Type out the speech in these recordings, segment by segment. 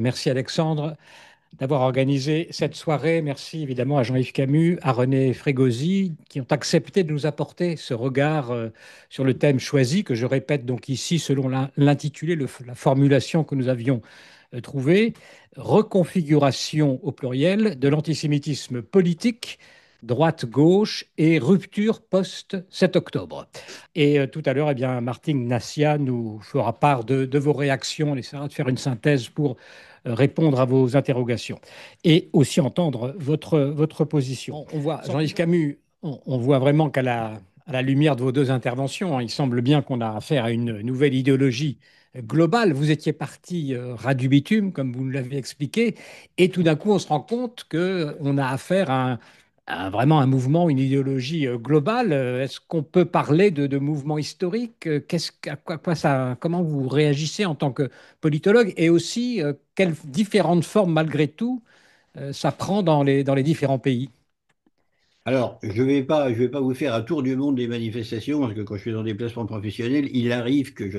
Merci Alexandre d'avoir organisé cette soirée. Merci évidemment à Jean-Yves Camus, à René Frégosi, qui ont accepté de nous apporter ce regard sur le thème choisi, que je répète donc ici selon l'intitulé, la formulation que nous avions trouvée, reconfiguration au pluriel de l'antisémitisme politique, droite-gauche et rupture post-7 octobre. Et tout à l'heure, eh bien, Martine Nassia nous fera part de vos réactions. On essaiera de faire une synthèse pour répondre à vos interrogations et aussi entendre votre position. On voit, Jean-Yves Camus, on voit vraiment à la lumière de vos deux interventions, hein, il semble bien qu'on a affaire à une nouvelle idéologie globale. Vous étiez parti ras du bitume, comme vous nous l'avez expliqué, et tout d'un coup, on se rend compte qu'on a affaire à vraiment un mouvement, une idéologie globale. Est-ce qu'on peut parler de mouvement historique? Comment vous réagissez en tant que politologue et aussi quelles différentes formes, malgré tout, ça prend dans les différents pays? Alors, je vais pas vous faire un tour du monde des manifestations, parce que quand je suis en déplacement professionnel, il arrive que je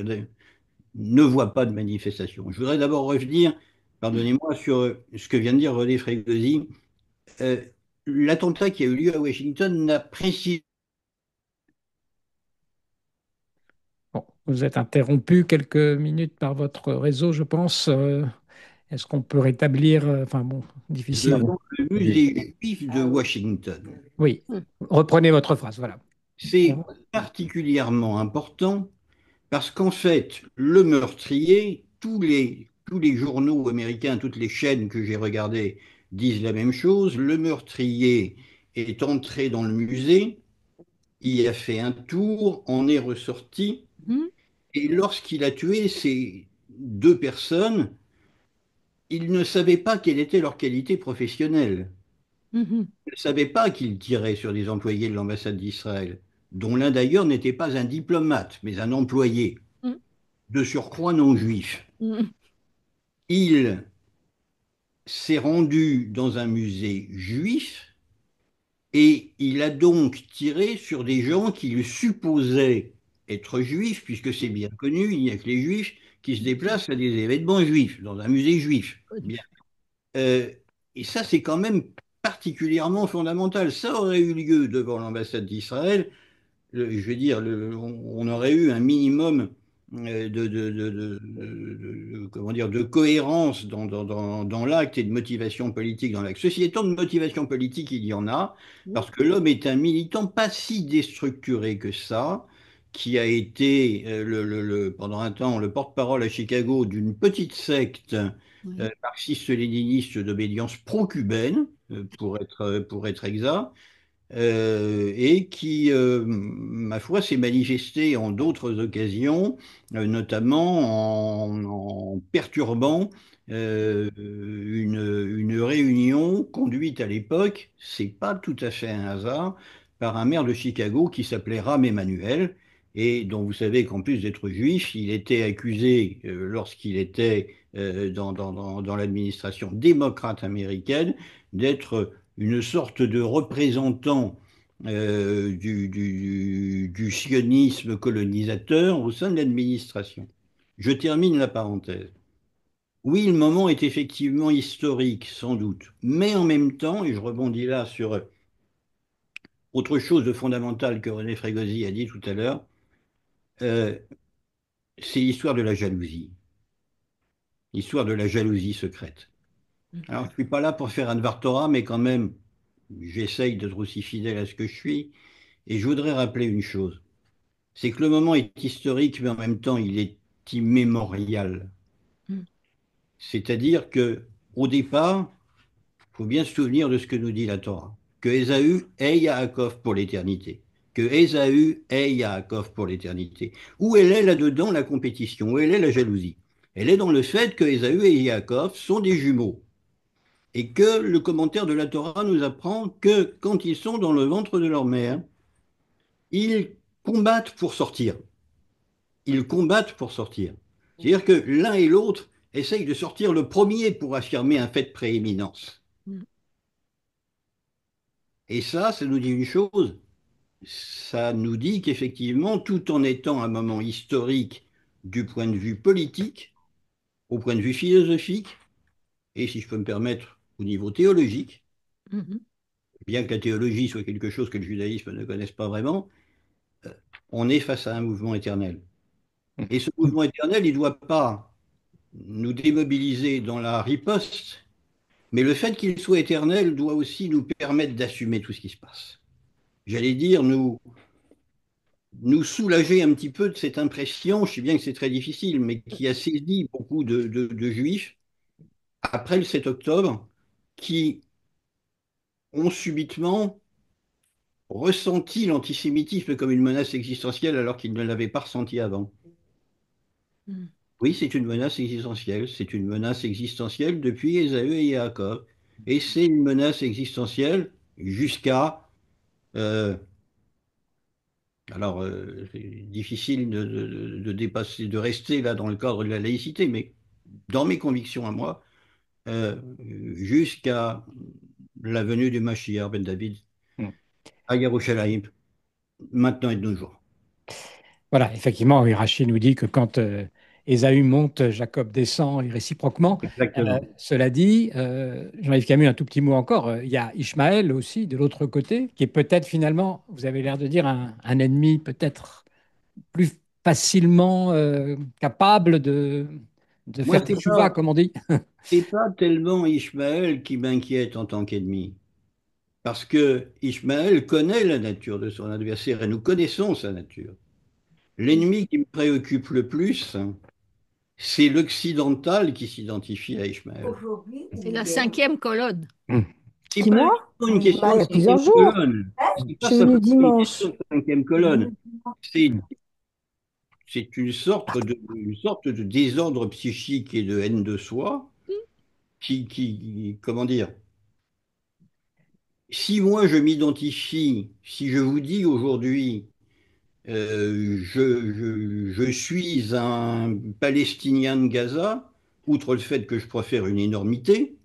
ne vois pas de manifestations. Je voudrais d'abord revenir, pardonnez-moi, sur ce que vient de dire René Frégosi. Euh, L'attentat qui a eu lieu à Washington n'a précis. Bon, vous êtes interrompu quelques minutes par votre réseau, je pense. Est-ce qu'on peut rétablir, enfin bon, difficile. Devant le musée juif de Washington. Oui, reprenez votre phrase, voilà. C'est particulièrement important parce qu'en fait, le meurtrier, tous les journaux américains, toutes les chaînes que j'ai regardées disent la même chose. Le meurtrier est entré dans le musée, y a fait un tour, en est ressorti, Mhm. et lorsqu'il a tué ces deux personnes, il ne savait pas quelle était leur qualité professionnelle. Mhm. Il ne savait pas qu'il tirait sur des employés de l'ambassade d'Israël, dont l'un d'ailleurs n'était pas un diplomate, mais un employé, de surcroît non juif. Mhm. Il s'est rendu dans un musée juif et il a donc tiré sur des gens qu'il supposait être juifs, puisque c'est bien connu, il n'y a que les juifs qui se déplacent à des événements juifs, dans un musée juif. Bien. Euh, et ça, c'est quand même particulièrement fondamental. Ça aurait eu lieu devant l'ambassade d'Israël, je veux dire, on aurait eu un minimum comment dire, de cohérence dans l'acte et de motivation politique dans l'acte. Ceci étant, de motivation politique, il y en a, parce que l'homme est un militant pas si déstructuré que ça, qui a été pendant un temps le porte-parole à Chicago d'une petite secte Oui. marxiste-léniniste d'obédience pro-cubaine, pour être exact, et qui, ma foi, s'est manifesté en d'autres occasions, notamment en perturbant une réunion conduite à l'époque, c'est pas tout à fait un hasard, par un maire de Chicago qui s'appelait Rahm Emanuel, et dont vous savez qu'en plus d'être juif, il était accusé, lorsqu'il était dans l'administration démocrate américaine, d'être une sorte de représentant du sionisme colonisateur au sein de l'administration. Je termine la parenthèse. Oui, le moment est effectivement historique, sans doute, mais en même temps, et je rebondis là sur autre chose de fondamental que René Frégosi a dit tout à l'heure, euh, c'est l'histoire de la jalousie secrète. Alors, je ne suis pas là pour faire un Torah, mais quand même, j'essaye d'être aussi fidèle à ce que je suis, et je voudrais rappeler une chose. C'est que le moment est historique, mais en même temps, il est immémorial. Mhm. C'est-à-dire que, au départ, il faut bien se souvenir de ce que nous dit la Torah. Que Ésaü est Yaakov pour l'éternité. Que Ésaü est Yaakov pour l'éternité. Où elle est là-dedans la compétition? Où elle est la jalousie? Elle est dans le fait que Ésaü et Yaakov sont des jumeaux. Et que le commentaire de la Torah nous apprend que quand ils sont dans le ventre de leur mère, ils combattent pour sortir. Ils combattent pour sortir. C'est-à-dire que l'un et l'autre essayent de sortir le premier pour affirmer un fait de prééminence. Mm. Et ça nous dit une chose, ça nous dit qu'effectivement, tout en étant un moment historique du point de vue politique, au point de vue philosophique, et si je peux me permettre, au niveau théologique, Mhm. bien que la théologie soit quelque chose que le judaïsme ne connaisse pas vraiment, on est face à un mouvement éternel. Et ce mouvement éternel, il ne doit pas nous démobiliser dans la riposte, mais le fait qu'il soit éternel doit aussi nous permettre d'assumer tout ce qui se passe. J'allais dire, nous soulager un petit peu de cette impression, je sais bien que c'est très difficile, mais qui a saisi beaucoup de juifs après le 7 octobre, qui ont subitement ressenti l'antisémitisme comme une menace existentielle alors qu'ils ne l'avaient pas ressenti avant. Mm. Oui, c'est une menace existentielle. C'est une menace existentielle depuis Ésaü et Yaakov. Et c'est une menace existentielle jusqu'à... euh, alors, c'est difficile de dépasser, de rester là dans le cadre de la laïcité, mais dans mes convictions à moi, euh, jusqu'à la venue du Mashiach ben David à Yerushalayim, maintenant et de nos jours. Voilà, effectivement, oui, Rachid nous dit que quand Ésaü monte, Jacob descend et réciproquement. Exactement. Cela dit, Jean-Yves Camus, un tout petit mot encore, il y a Ishmaël aussi de l'autre côté, qui est peut-être finalement, vous avez l'air de dire, un ennemi peut-être plus facilement capable de Moi, faire teshuva, comme on dit. c'est pas tellement Ishmaël qui m'inquiète en tant qu'ennemi. Parce que Ishmaël connaît la nature de son adversaire et nous connaissons sa nature. L'ennemi qui me préoccupe le plus, c'est l'occidental qui s'identifie à Ishmaël. C'est la cinquième colonne. C'est Qui, pas moi? uniquement une Bah, question il de y a plusieurs cinquième jours. colonne. C'est Je pas suis venue simplement une question dimanche. de cinquième colonne. C'est c'est une sorte de désordre psychique et de haine de soi comment dire, si moi je m'identifie, si je vous dis aujourd'hui, je suis un Palestinien de Gaza, outre le fait que je préfère une énormité,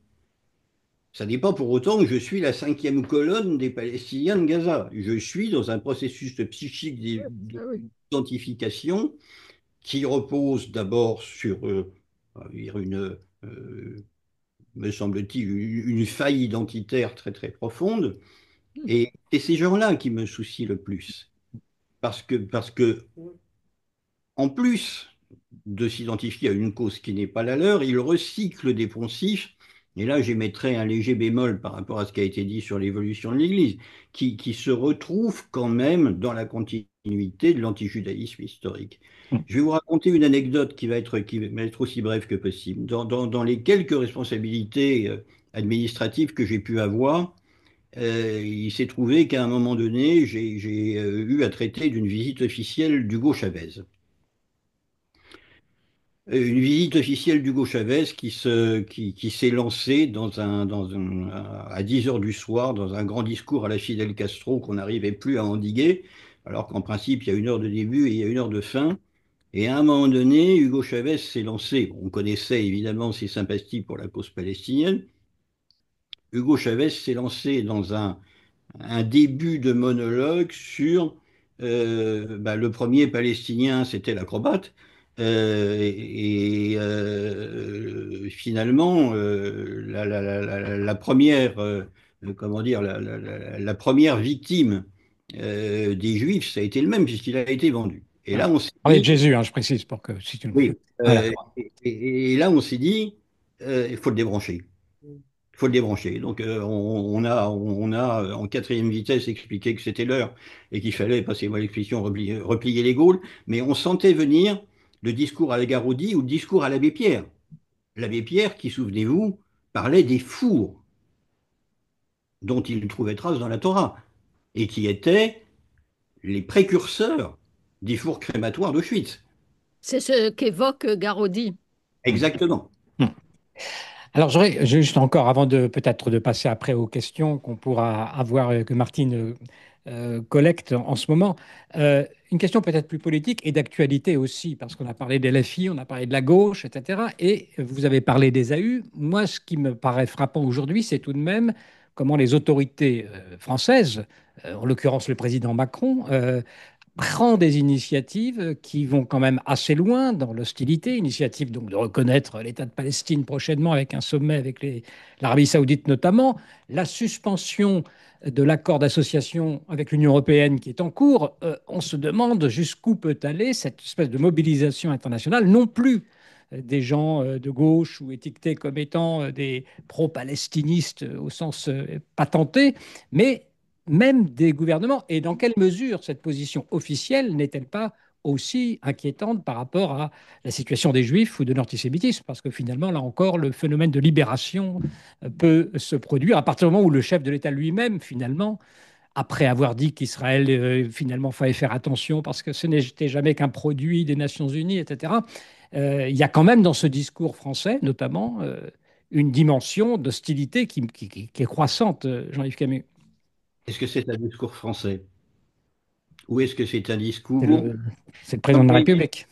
ça n'est pas pour autant que je suis la cinquième colonne des Palestiniens de Gaza. Je suis dans un processus psychique Ah oui. d'identification qui repose d'abord sur me semble-t-il, une faille identitaire très très profonde. Et c'est ces gens-là qui me soucient le plus. Parce que en plus de s'identifier à une cause qui n'est pas la leur, ils recyclent des poncifs. Et là, j'émettrai un léger bémol par rapport à ce qui a été dit sur l'évolution de l'Église, qui se retrouve quand même dans la continuité de l'antijudaïsme historique. Je vais vous raconter une anecdote qui va être aussi brève que possible. Dans les quelques responsabilités administratives que j'ai pu avoir, il s'est trouvé qu'à un moment donné, j'ai eu à traiter d'une visite officielle d'Hugo Chavez. Une visite officielle d'Hugo Chavez qui s'est lancée à 10 heures du soir dans un grand discours à la Fidel Castro qu'on n'arrivait plus à endiguer, alors qu'en principe, il y a une heure de début et il y a une heure de fin. Et à un moment donné, Hugo Chavez s'est lancé. On connaissait évidemment ses sympathies pour la cause palestinienne. Hugo Chavez s'est lancé dans un début de monologue sur le premier palestinien, c'était l'acrobate. Finalement, la première, comment dire, la première victime des Juifs, ça a été le même puisqu'il a été vendu. Et là, Voilà. on s'est Parlez de dit, Jésus, hein, je précise, pour que si tu... oui, Voilà. et là, on s'est dit, il faut le débrancher. Il faut le débrancher. Donc, on a en quatrième vitesse expliqué que c'était l'heure et qu'il fallait, passez-moi l'expression, replier les Gaules. Mais on sentait venir le discours à la Garoudi ou le discours à l'abbé Pierre. L'abbé Pierre, qui, souvenez-vous, parlait des fours dont il trouvait trace dans la Torah et qui étaient les précurseurs des fours crématoires d'Auschwitz. C'est ce qu'évoque Garaudy. Exactement. Alors, j'aurais juste encore, avant de peut-être de passer après aux questions qu'on pourra avoir, que Martine collecte en ce moment, une question peut-être plus politique et d'actualité aussi, parce qu'on a parlé des LFI, on a parlé de la gauche, etc. Et vous avez parlé des AU. Moi, ce qui me paraît frappant aujourd'hui, c'est tout de même comment les autorités françaises, en l'occurrence le président Macron, prend des initiatives qui vont quand même assez loin dans l'hostilité, initiative donc de reconnaître l'État de Palestine prochainement avec un sommet avec l'Arabie saoudite notamment, la suspension de l'accord d'association avec l'Union européenne qui est en cours. On se demande jusqu'où peut aller cette espèce de mobilisation internationale, non plus des gens de gauche ou étiquetés comme étant des pro-palestinistes au sens patenté, mais même des gouvernements. Et dans quelle mesure cette position officielle n'est-elle pas aussi inquiétante par rapport à la situation des Juifs ou de l'antisémitisme? Parce que finalement, là encore, le phénomène de libération peut se produire à partir du moment où le chef de l'État lui-même, finalement, après avoir dit qu'Israël, finalement, fallait faire attention parce que ce n'était jamais qu'un produit des Nations Unies, etc., il y a quand même dans ce discours français, notamment, une dimension d'hostilité qui est croissante, Jean-Yves Camus. Est-ce que c'est un discours français? Ou est-ce que c'est un C'est discours le, c'est le président de la d'origine? République.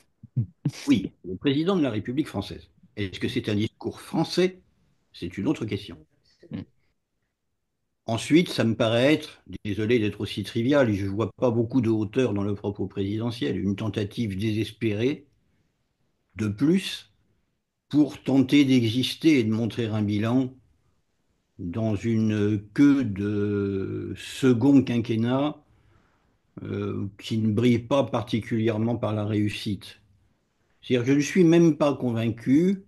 Oui, le président de la République française. Est-ce que c'est un discours français? C'est une autre question. Ensuite, ça me paraît être, désolé d'être aussi trivial, je ne vois pas beaucoup de hauteur dans le propos présidentiel, une tentative désespérée de plus pour tenter d'exister et de montrer un bilan dans une queue de second quinquennat qui ne brille pas particulièrement par la réussite. C'est-à-dire, je ne suis même pas convaincu,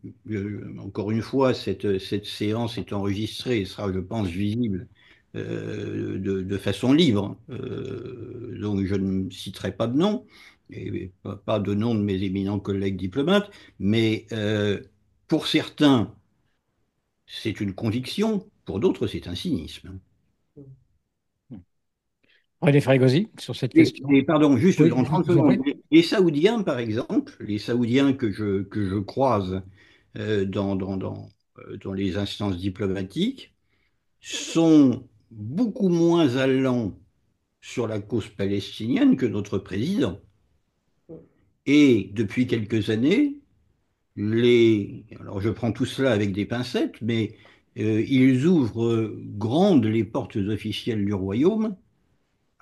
encore une fois, cette séance est enregistrée et sera, je pense, visible de façon libre. Donc, je ne citerai pas de nom, et pas de nom de mes éminents collègues diplomates, mais pour certains, c'est une conviction, pour d'autres, c'est un cynisme. René Frégosi, sur cette question. Pardon, juste Oui, en je 30 vous en secondes. prie. Les Saoudiens, par exemple, les Saoudiens que je croise dans les instances diplomatiques, sont beaucoup moins allants sur la cause palestinienne que notre président. Et depuis quelques années, alors je prends tout cela avec des pincettes, mais ils ouvrent grandes les portes officielles du royaume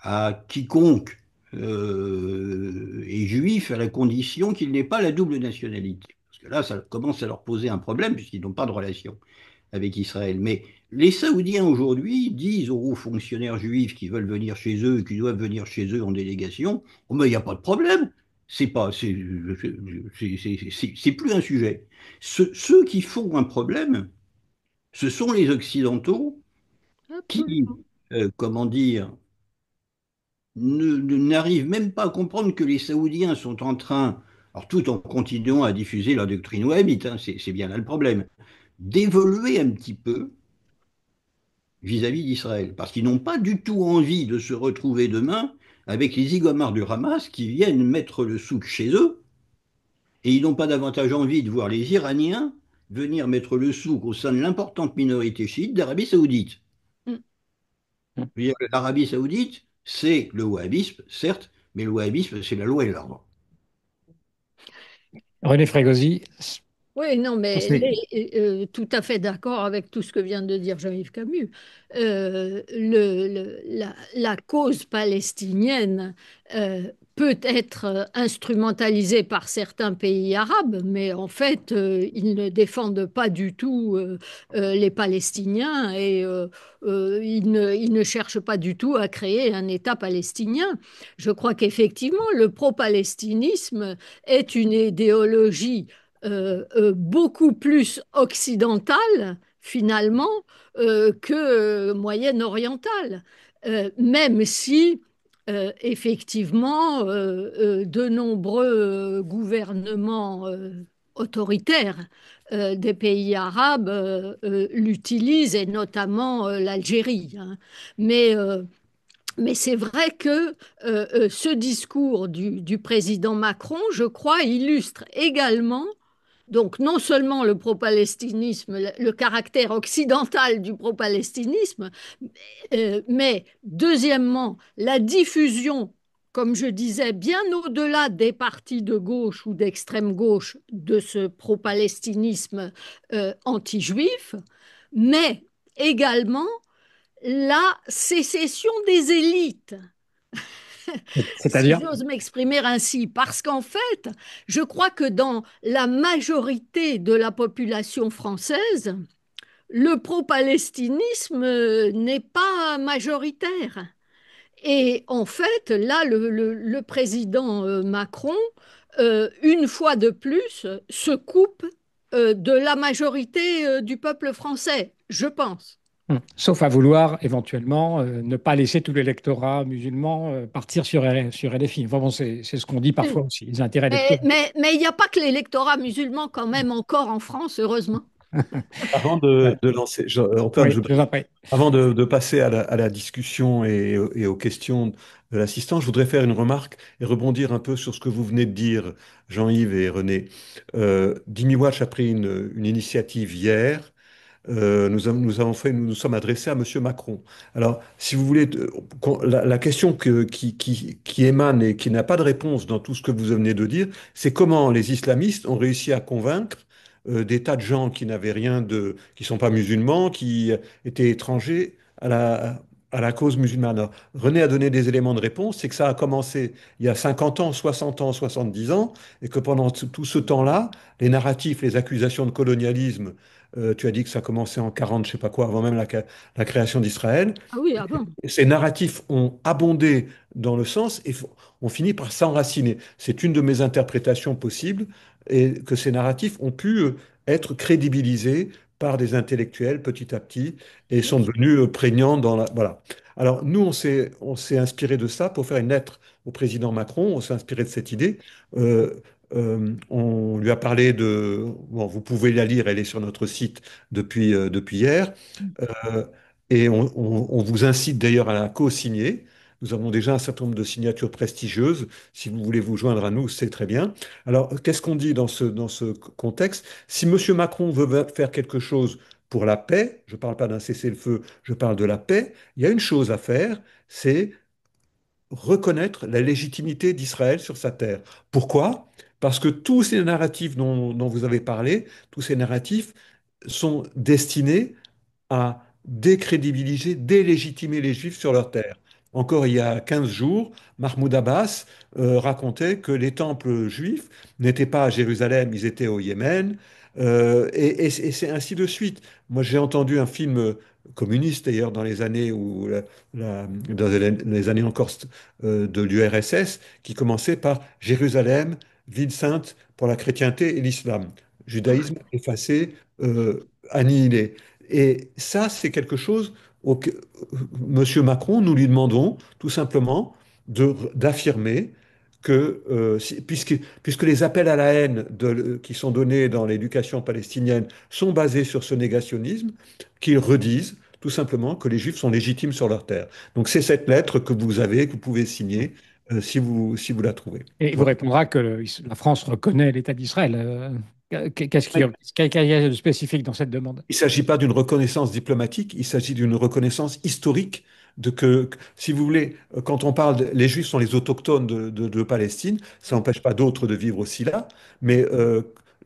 à quiconque est juif à la condition qu'il n'ait pas la double nationalité. Parce que là, ça commence à leur poser un problème puisqu'ils n'ont pas de relation avec Israël. Mais les Saoudiens aujourd'hui disent aux hauts fonctionnaires juifs qui veulent venir chez eux, qui doivent venir chez eux en délégation, oh, mais il n'y a pas de problème. C'est pas, c'est plus un sujet. Ceux qui font un problème, ce sont les Occidentaux qui, Absolument. comment dire, n'arrivent même pas à comprendre que les Saoudiens sont en train, alors tout en continuant à diffuser la doctrine wahhabite, hein, c'est bien là le problème, d'évoluer un petit peu vis-à-vis d'Israël, parce qu'ils n'ont pas du tout envie de se retrouver demain avec les zigomars du Hamas qui viennent mettre le souk chez eux, et ils n'ont pas davantage envie de voir les Iraniens venir mettre le souk au sein de l'importante minorité chiite d'Arabie saoudite. Mm. L'Arabie saoudite, c'est le wahhabisme, certes, mais le wahhabisme, c'est la loi et l'ordre. René Frégosi, Oui, non, sur mais ces- tout à fait d'accord avec tout ce que vient de dire Jean-Yves Camus. La cause palestinienne peut être instrumentalisée par certains pays arabes, mais en fait, ils ne défendent pas du tout les Palestiniens et ils ne cherchent pas du tout à créer un État palestinien. Je crois qu'effectivement, le pro-palestinisme est une idéologie beaucoup plus occidentale, finalement, que moyenne-orientale. Même si, effectivement, de nombreux gouvernements autoritaires des pays arabes l'utilisent, et notamment l'Algérie. Hein. Mais mais c'est vrai que ce discours du président Macron, je crois, illustre également donc non seulement le pro-palestinisme, le caractère occidental du pro-palestinisme, mais deuxièmement la diffusion comme je disais, bien au-delà des partis de gauche ou d'extrême gauche de ce pro-palestinisme anti-juif, mais également la sécession des élites, si C'est-à-dire, j'ose m'exprimer ainsi, parce qu'en fait, je crois que dans la majorité de la population française, le pro-palestinisme n'est pas majoritaire. Et en fait, là, le président Macron, une fois de plus, se coupe de la majorité du peuple français, je pense. sauf à vouloir éventuellement ne pas laisser tout l'électorat musulman partir sur LFI. Enfin bon, c'est ce qu'on dit parfois Oui. aussi, les intérêts Mais électoraux. mais, mais il n'y a pas que l'électorat musulman quand même encore en France, heureusement. Avant Voilà. de lancer, Antoine, Oui, je vous en prie. avant de passer à la discussion et aux questions de l'assistant, je voudrais faire une remarque et rebondir un peu sur ce que vous venez de dire, Jean-Yves et René. Dimi Watch a pris une initiative hier. Nous nous sommes adressés à Monsieur Macron. Alors, si vous voulez, la question qui émane et qui n'a pas de réponse dans tout ce que vous venez de dire, c'est comment les islamistes ont réussi à convaincre des tas de gens qui n'avaient rien de, qui sont pas musulmans, qui étaient étrangers à la cause musulmane. Alors, René a donné des éléments de réponse, c'est que ça a commencé il y a 50 ans, 60 ans, 70 ans, et que pendant tout ce temps-là, les narratifs, les accusations de colonialisme, tu as dit que ça commençait en 40, je sais pas quoi, avant même la création d'Israël. Ah oui, ah bon. Ces narratifs ont abondé dans le sens et ont fini par s'enraciner. C'est une de mes interprétations possibles et que ces narratifs ont pu être crédibilisés par des intellectuels petit à petit et sont devenus prégnants dans la... Voilà. Alors nous, on s'est inspiré de ça pour faire une lettre au président Macron, on s'est inspiré de cette idée. Euh, on lui a parlé de... Bon, vous pouvez la lire, elle est sur notre site depuis hier. Euh, et on vous incite d'ailleurs à la co-signer. Nous avons déjà un certain nombre de signatures prestigieuses. Si vous voulez vous joindre à nous, c'est très bien. Alors, qu'est-ce qu'on dit dans ce contexte? Si M. Macron veut faire quelque chose pour la paix, je ne parle pas d'un cessez-le-feu, je parle de la paix, il y a une chose à faire, c'est reconnaître la légitimité d'Israël sur sa terre. Pourquoi? Parce que tous ces narratifs dont vous avez parlé, tous ces narratifs sont destinés à décrédibiliser, délégitimer les Juifs sur leur terre. Encore il y a 15 jours, Mahmoud Abbas racontait que les temples juifs n'étaient pas à Jérusalem, ils étaient au Yémen, et c'est ainsi de suite. Moi, j'ai entendu un film communiste d'ailleurs dans les années dans les années encore de l'URSS qui commençait par Jérusalem, ville sainte pour la chrétienté et l'islam. Judaïsme effacé, annihilé. Et ça, c'est quelque chose auquel Monsieur Macron, nous lui demandons tout simplement d'affirmer que, puisque les appels à la haine qui sont donnés dans l'éducation palestinienne sont basés sur ce négationnisme, qu'ils redisent tout simplement que les Juifs sont légitimes sur leur terre. Donc c'est cette lettre que vous avez, que vous pouvez signer si vous la trouvez. Et il vous Voilà. répondra que la France reconnaît l'État d'Israël. Qu'est-ce qu'il y a de spécifique dans cette demande? Il ne s'agit pas d'une reconnaissance diplomatique, il s'agit d'une reconnaissance historique si vous voulez, quand on parle, les Juifs sont les autochtones de Palestine, ça n'empêche pas d'autres de vivre aussi là, mais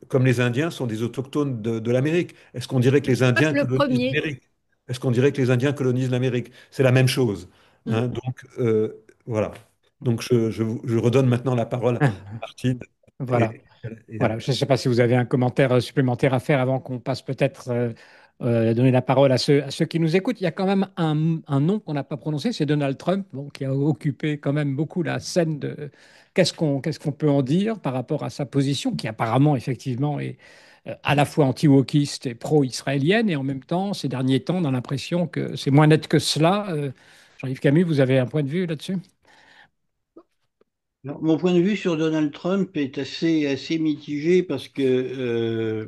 comme les Indiens sont des autochtones de l'Amérique, est-ce qu'on dirait que les Indiens Le colonisent premier. l'Amérique? Est-ce qu'on dirait que les Indiens colonisent l'Amérique? C'est la même chose. Mm. Hein. Donc, voilà. Donc, je redonne maintenant la parole à Martine. Voilà. Et, et Voilà, je ne sais pas si vous avez un commentaire supplémentaire à faire avant qu'on passe peut-être donner la parole à ceux qui nous écoutent. Il y a quand même un nom qu'on n'a pas prononcé, c'est Donald Trump, bon, qui a occupé quand même beaucoup la scène de qu'est-ce qu'on peut en dire par rapport à sa position, qui apparemment effectivement est à la fois anti-wokiste et pro-israélienne, et en même temps, ces derniers temps, on a l'impression que c'est moins net que cela. Jean-Yves Camus, vous avez un point de vue là-dessus? Alors, mon point de vue sur Donald Trump est assez mitigé parce que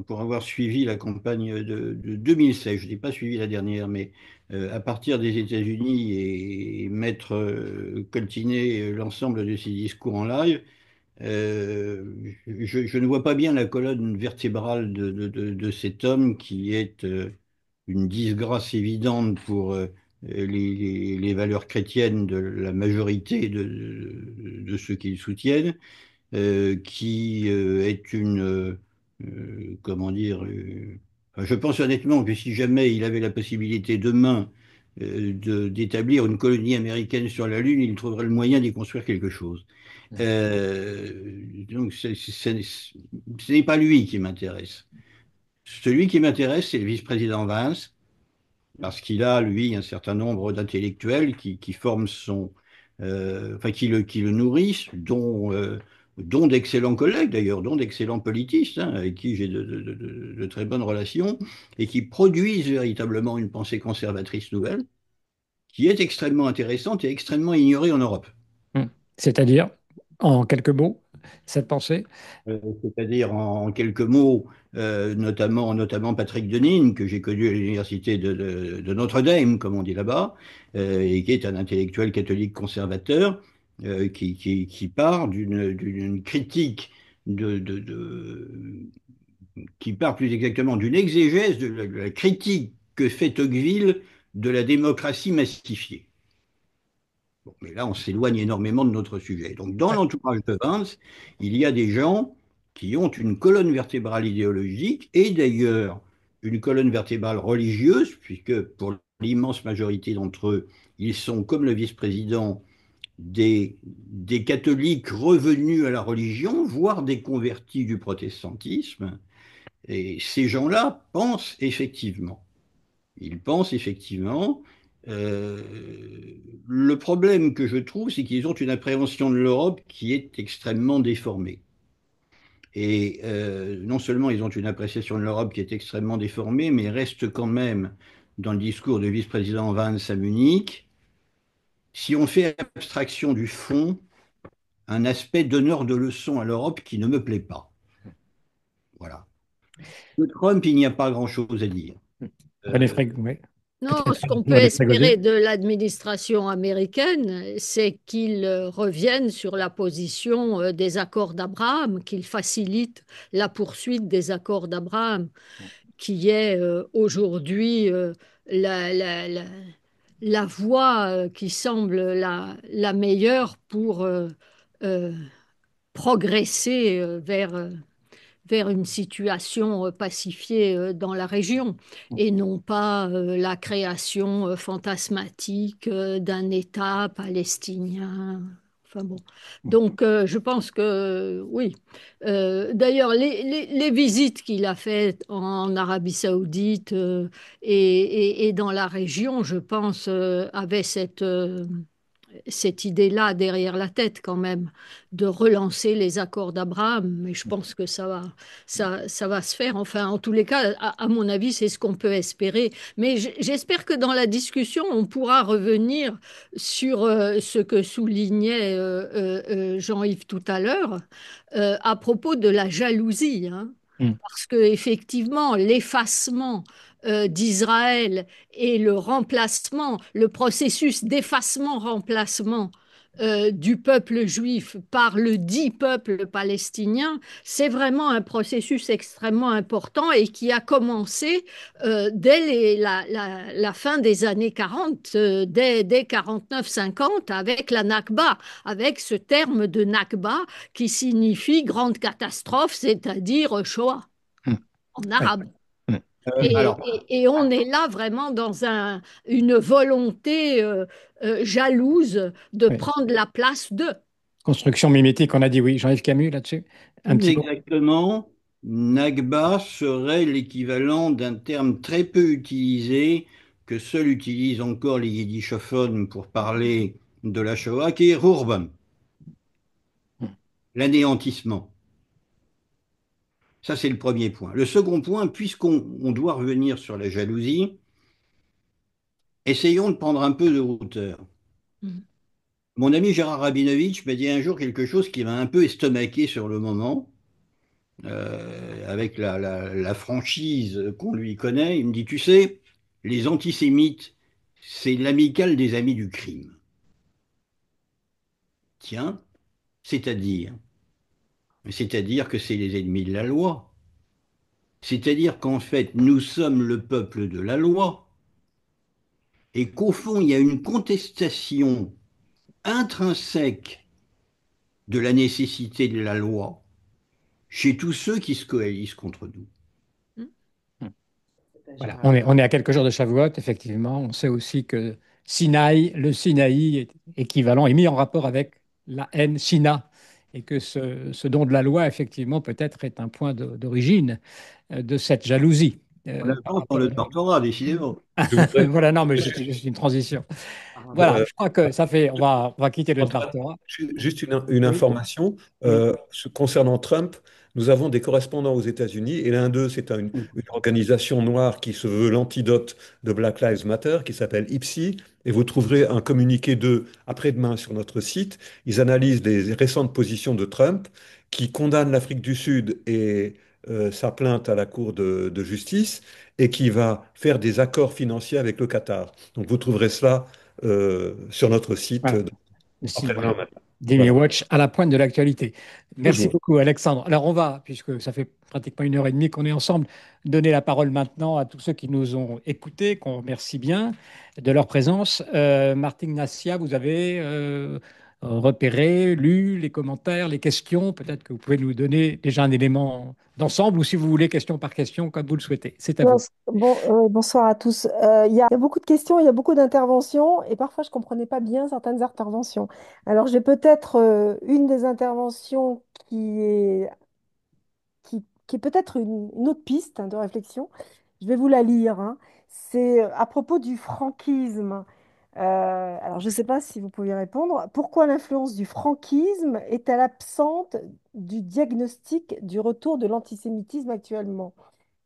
pour avoir suivi la campagne de 2016, je n'ai pas suivi la dernière, mais à partir des États-Unis et m'être coltiné l'ensemble de ses discours en live, je ne vois pas bien la colonne vertébrale de cet homme qui est une disgrâce évidente pour les valeurs chrétiennes de la majorité de ceux qui le soutiennent, qui est comment dire, enfin, je pense honnêtement que si jamais il avait la possibilité demain d'établir une colonie américaine sur la Lune, il trouverait le moyen d'y construire quelque chose. Donc ce n'est pas lui qui m'intéresse. Celui qui m'intéresse, c'est le vice-président Vance, parce qu'il a, lui, un certain nombre d'intellectuels qui forment enfin, qui le nourrissent, dont d'excellents collègues d'ailleurs, dont d'excellents politistes, hein, avec qui j'ai de très bonnes relations, et qui produisent véritablement une pensée conservatrice nouvelle, qui est extrêmement intéressante et extrêmement ignorée en Europe. Hmm. C'est-à-dire, en quelques mots, cette pensée? C'est-à-dire en quelques mots, notamment Patrick Denine, que j'ai connu à l'université de Notre-Dame, comme on dit là-bas, et qui est un intellectuel catholique conservateur, qui part d'une critique qui part plus exactement d'une exégèse de la critique que fait Tocqueville de la démocratie massifiée. Bon, mais là, on s'éloigne énormément de notre sujet. Donc, dans l'entourage de Vance, il y a des gens qui ont une colonne vertébrale idéologique et d'ailleurs une colonne vertébrale religieuse, puisque pour l'immense majorité d'entre eux, ils sont, comme le vice-président, des catholiques revenus à la religion, voire des convertis du protestantisme. Et ces gens-là pensent effectivement. Ils pensent effectivement. euh, le problème que je trouve, c'est qu'ils ont une appréhension de l'Europe qui est extrêmement déformée. Et non seulement ils ont une appréciation de l'Europe qui est extrêmement déformée, mais reste quand même, dans le discours du vice-président Vance à Munich, si on fait abstraction du fond, un aspect donneur de leçons à l'Europe qui ne me plaît pas. Voilà. De Trump, il n'y a pas grand-chose à dire. René Euh, Frég, oui. Non, Peut-être ce qu'on peut René Frégosi. espérer de l'administration américaine, c'est qu'ils reviennent sur la position des accords d'Abraham, qu'ils facilitent la poursuite des accords d'Abraham, qui est aujourd'hui la, la, la, la voie qui semble la meilleure pour euh, progresser vers une situation pacifiée dans la région et non pas la création fantasmatique d'un État palestinien. Enfin bon. Donc je pense que oui. D'ailleurs, les visites qu'il a faites en Arabie Saoudite et dans la région, je pense, avaient cette idée-là derrière la tête quand même, de relancer les accords d'Abraham. Mais je pense que ça va se faire. Enfin, en tous les cas, à mon avis, c'est ce qu'on peut espérer. Mais j'espère que dans la discussion, on pourra revenir sur ce que soulignait Jean-Yves tout à l'heure à propos de la jalousie, hein. Hmm. Parce que effectivement, l'effacement d'Israël et le remplacement, le processus d'effacement-remplacement du peuple juif par le dit peuple palestinien, c'est vraiment un processus extrêmement important et qui a commencé dès la fin des années 40, dès 49-50, avec la Nakba, avec ce terme de Nakba qui signifie grande catastrophe, c'est-à-dire Shoah Hmm. en Ouais. arabe. Hmm. Et, alors, et on est là vraiment dans une volonté jalouse de Ouais. prendre la place d'eux. Construction mimétique, on a dit oui. Jean-Yves Camus là-dessus? Un plus petit mot? exactement, Nakba serait l'équivalent d'un terme très peu utilisé, que seuls utilisent encore les yiddishophones pour parler de la Shoah, qui est Khurban, Hmm. l'anéantissement. Ça, c'est le premier point. Le second point, puisqu'on doit revenir sur la jalousie, essayons de prendre un peu de hauteur. Mm. Mon ami Gérard Rabinovitch m'a dit un jour quelque chose qui m'a un peu estomaqué sur le moment, avec la franchise qu'on lui connaît. Il me dit, tu sais, les antisémites, c'est l'amicale des amis du crime. Tiens, c'est-à-dire, c'est-à-dire que c'est les ennemis de la loi. C'est-à-dire qu'en fait, nous sommes le peuple de la loi. et qu'au fond, il y a une contestation intrinsèque de la nécessité de la loi chez tous ceux qui se coalisent contre nous. Voilà, on est à quelques jours de Shavuot, effectivement. On sait aussi que le Sinaï est équivalent, est mis en rapport avec la haine Sina, et que ce don de la loi, effectivement, peut-être est un point d'origine de cette jalousie On par avance dans rapport le à la tortorat, décidément. Je voudrais, Voilà, non, mais c'était juste une transition. Voilà, euh, je crois que ça fait, on va quitter le Tartara. Juste une Oui, information oui, concernant Trump. Nous avons des correspondants aux États-Unis et l'un d'eux, c'est une organisation noire qui se veut l'antidote de Black Lives Matter, qui s'appelle IPSI. Et vous trouverez un communiqué d'eux après-demain sur notre site. Ils analysent les récentes positions de Trump, qui condamne l'Afrique du Sud et sa plainte à la Cour de justice, et qui va faire des accords financiers avec le Qatar. Donc vous trouverez cela sur notre site. voilà. Si, Après-demain voilà. matin. Daily Voilà. Watch à la pointe de l'actualité. Merci Toujours. beaucoup, Alexandre. Alors, on va, puisque ça fait pratiquement 1 heure et demie qu'on est ensemble, donner la parole maintenant à tous ceux qui nous ont écoutés, qu'on remercie bien de leur présence. Martin Nassia, vous avez repéré, lu les commentaires, les questions. Peut-être que vous pouvez nous donner déjà un élément d'ensemble, ou si vous voulez, question par question, comme vous le souhaitez. C'est à vous. Bonsoir à tous. Il y a beaucoup de questions, il y a beaucoup d'interventions et parfois je ne comprenais pas bien certaines interventions. Alors j'ai peut-être une des interventions qui est peut-être une autre piste de réflexion. Je vais vous la lire, hein. C'est à propos du franquisme. Alors je ne sais pas si vous pouvez répondre. Pourquoi l'influence du franquisme est-elle absente du diagnostic du retour de l'antisémitisme actuellement?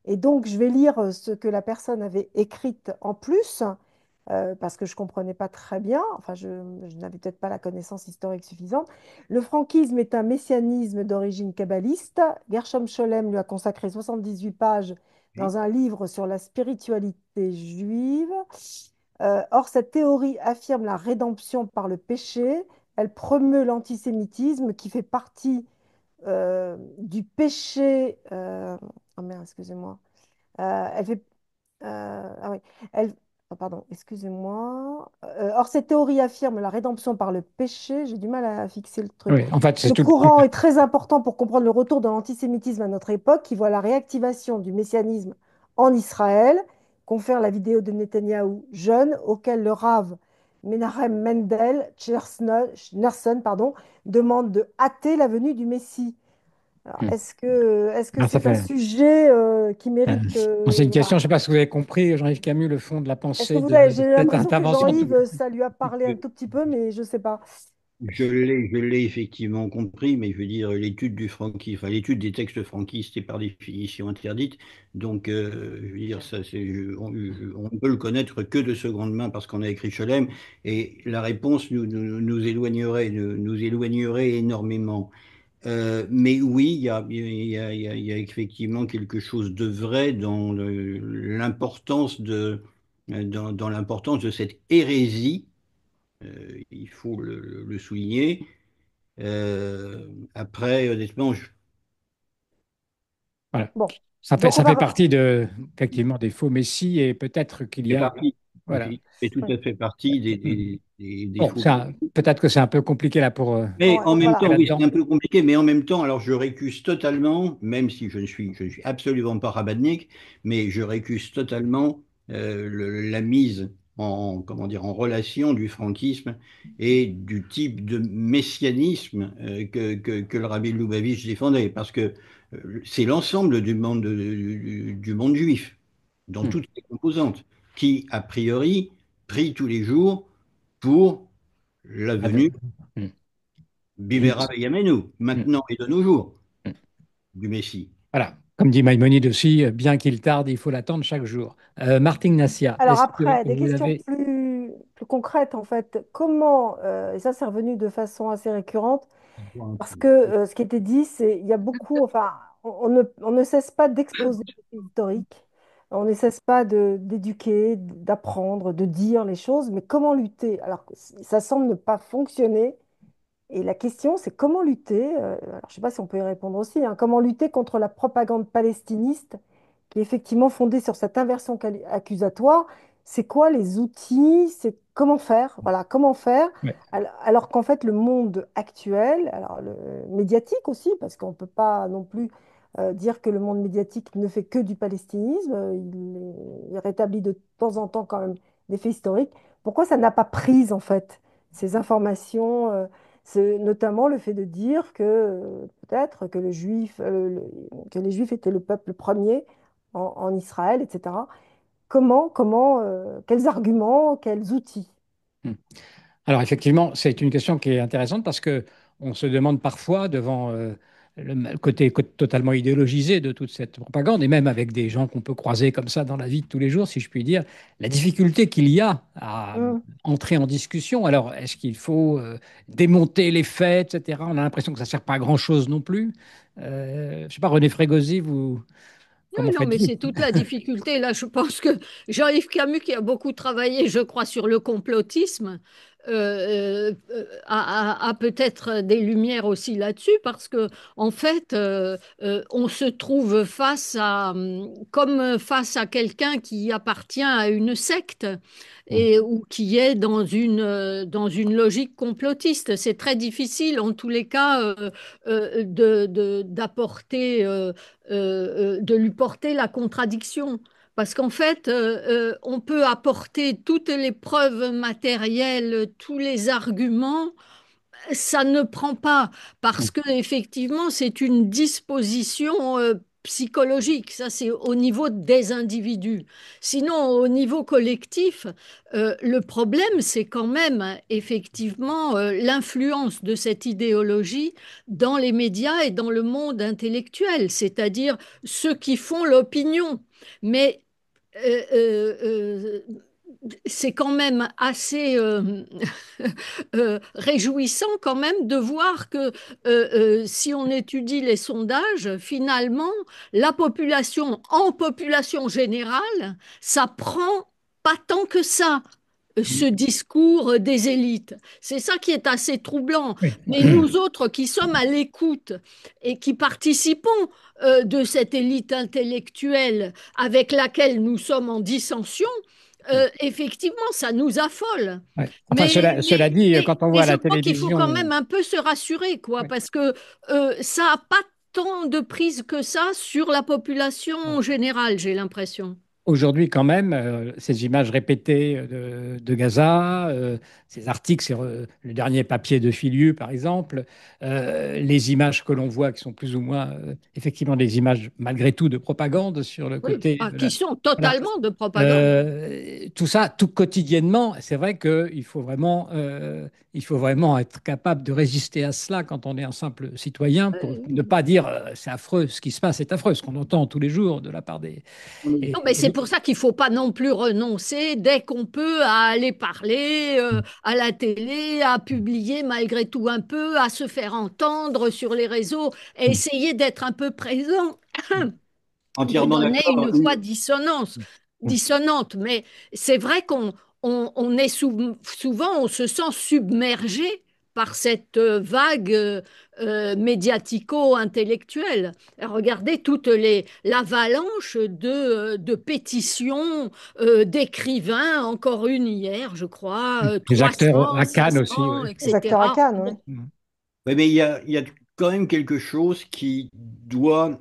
Et donc, je vais lire ce que la personne avait écrit en plus, parce que je ne comprenais pas très bien, enfin, je n'avais peut-être pas la connaissance historique suffisante. Le franquisme est un messianisme d'origine kabbaliste. Gershom Scholem lui a consacré 78 pages dans un livre sur la spiritualité juive. Or, cette théorie affirme la rédemption par le péché. Elle promeut l'antisémitisme qui fait partie du péché. Oh merde, excusez-moi. Elle fait. Ah oui, elle. Oh, pardon, excusez-moi. Or, cette théorie affirme la rédemption par le péché. J'ai du mal à fixer le truc. Oui, en fait, c'est Ce tout. courant est très important pour comprendre le retour de l'antisémitisme à notre époque, qui voit la réactivation du messianisme en Israël, confère la vidéo de Netanyahou jeune, auquel le Rav Menahem Mendel Schneerson, pardon, demande de hâter la venue du Messie. Alors, Hmm. est-ce que Alors, ça c'est un fait. sujet qui Euh, mérite. bon, c'est une question, Voilà. je ne sais pas si vous avez compris, Jean-Yves Camus, le fond de la Est-ce que pensée vous avez. de J'ai cette l'impression que intervention. Jean-Yves, ça lui a parlé un tout petit peu, mais je ne sais pas. Je l'ai effectivement compris, mais je veux dire, l'étude du franquisme, enfin, l'étude des textes franquistes est par définition interdite. Donc, je veux dire, ça, on ne peut le connaître que de seconde main parce qu'on a écrit Cholem, et la réponse nous éloignerait énormément. Mais oui, il y a effectivement quelque chose de vrai dans l'importance de cette hérésie, il faut le souligner. Après, honnêtement, Voilà. Bon. Ça fait, Donc, on ça fait va. partie effectivement, des faux messies et peut-être qu'il y fait a. partie, Voilà. fait tout Ouais. à fait partie des, Hmm. des, des, des Bon, faux. peut-être que c'est un peu compliqué là pour Mais en même rentrer Voilà. temps, oui, c'est là-dedans. un peu compliqué, mais en même temps, alors je récuse totalement, même si je ne suis absolument pas rabbinique, mais je récuse totalement la mise comment dire, en relation du franquisme et du type de messianisme que le rabbi Lubavitch défendait, parce que c'est l'ensemble du monde juif, dans Hmm. toutes ses composantes, qui, a priori, prie tous les jours pour la Avec- venue Hmm. Du Bibera Messie. Yamenu, Hmm. maintenant et de nos jours, Hmm. du Messie. Voilà. Comme dit Maïmonide aussi, bien qu'il tarde, il faut l'attendre chaque jour. Martin Nassia, Alors, est-ce que après, des vous questions avez. plus concrètes, en fait. Comment, et ça, c'est revenu de façon assez récurrente, parce que ce qui était dit, c'est il y a beaucoup, enfin, on ne cesse pas d'exposer les faits historiques, on ne cesse pas d'éduquer, d'apprendre, de dire les choses, mais comment lutter? Alors, ça semble ne pas fonctionner. Et la question, c'est comment lutter, alors, je ne sais pas si on peut y répondre aussi, hein, comment lutter contre la propagande palestiniste qui est effectivement fondée sur cette inversion accusatoire. c'est quoi les outils, c'est comment faire, voilà, comment faire, Ouais. alors qu'en fait le monde actuel, alors le médiatique aussi, parce qu'on ne peut pas non plus dire que le monde médiatique ne fait que du palestinisme, il rétablit de temps en temps quand même des faits historiques. Pourquoi ça n'a pas prise en fait ces informations, notamment le fait de dire que peut-être que que les Juifs étaient le peuple premier en Israël, etc. Quels arguments, quels outils? Hmm. Alors effectivement, c'est une question qui est intéressante parce que on se demande parfois devant le côté totalement idéologisé de toute cette propagande, et même avec des gens qu'on peut croiser comme ça dans la vie de tous les jours, si je puis dire, la difficulté qu'il y a à Hmm. entrer en discussion. Alors, est-ce qu'il faut démonter les faits, etc. On a l'impression que ça ne sert pas à grand-chose non plus. Je ne sais pas, René Frégosi, vous, Oui, comment non, mais faites-vous? c'est toute la difficulté. Là, je pense que Jean-Yves Camus, qui a beaucoup travaillé, je crois, sur le complotisme, a peut-être des lumières aussi là-dessus, parce que, en fait, on se trouve comme face à quelqu'un qui appartient à une secte ou qui est dans une logique complotiste. C'est très difficile, en tous les cas, d'apporter. De lui porter la contradiction. Parce qu'en fait, on peut apporter toutes les preuves matérielles, tous les arguments, ça ne prend pas parce que effectivement c'est une disposition psychologique. Ça, c'est au niveau des individus. Sinon, au niveau collectif, le problème, c'est quand même effectivement l'influence de cette idéologie dans les médias et dans le monde intellectuel, c'est-à-dire ceux qui font l'opinion. Mais euh, euh, euh, c'est quand même assez réjouissant quand même de voir que si on étudie les sondages, finalement, la population, en population générale, ça prend pas tant que ça ce discours des élites. C'est ça qui est assez troublant. Oui. Mais nous autres qui sommes à l'écoute et qui participons de cette élite intellectuelle avec laquelle nous sommes en dissension, effectivement, ça nous affole. Ouais. Enfin, cela dit, quand on Mais voit je la crois qu'il faut quand télévision, même un peu se rassurer, quoi, ouais. parce que ça n'a pas tant de prise que ça sur la population générale, j'ai l'impression. Aujourd'hui, quand même, ces images répétées de Gaza, ces articles, le dernier papier de Filiu, par exemple, les images que l'on voit qui sont plus ou moins, effectivement, des images malgré tout de propagande sur le Oui, côté ah, de qui la. sont Voilà. totalement de propagande. Tout ça, tout quotidiennement, c'est vrai il faut vraiment être capable de résister à cela quand on est un simple citoyen pour ne pas dire c'est affreux, ce qui se passe est affreux, ce qu'on entend tous les jours de la part des. Non, mais c'est Et pour ça qu'il ne faut pas non plus renoncer dès qu'on peut à aller parler à la télé, à publier malgré tout un peu, à se faire entendre sur les réseaux et essayer d'être un peu présent pour Entièrement donner une d'accord. voix dissonante. Mais c'est vrai on est souvent, on se sent submergé par cette vague médiatico-intellectuelle. Regardez l'avalanche de pétitions, d'écrivains, encore une hier, je crois, les acteurs 300, à Cannes aussi, 500, oui. Les acteurs à etc. Cannes, oui. Bon, Oui, mais il y a quand même quelque chose qui doit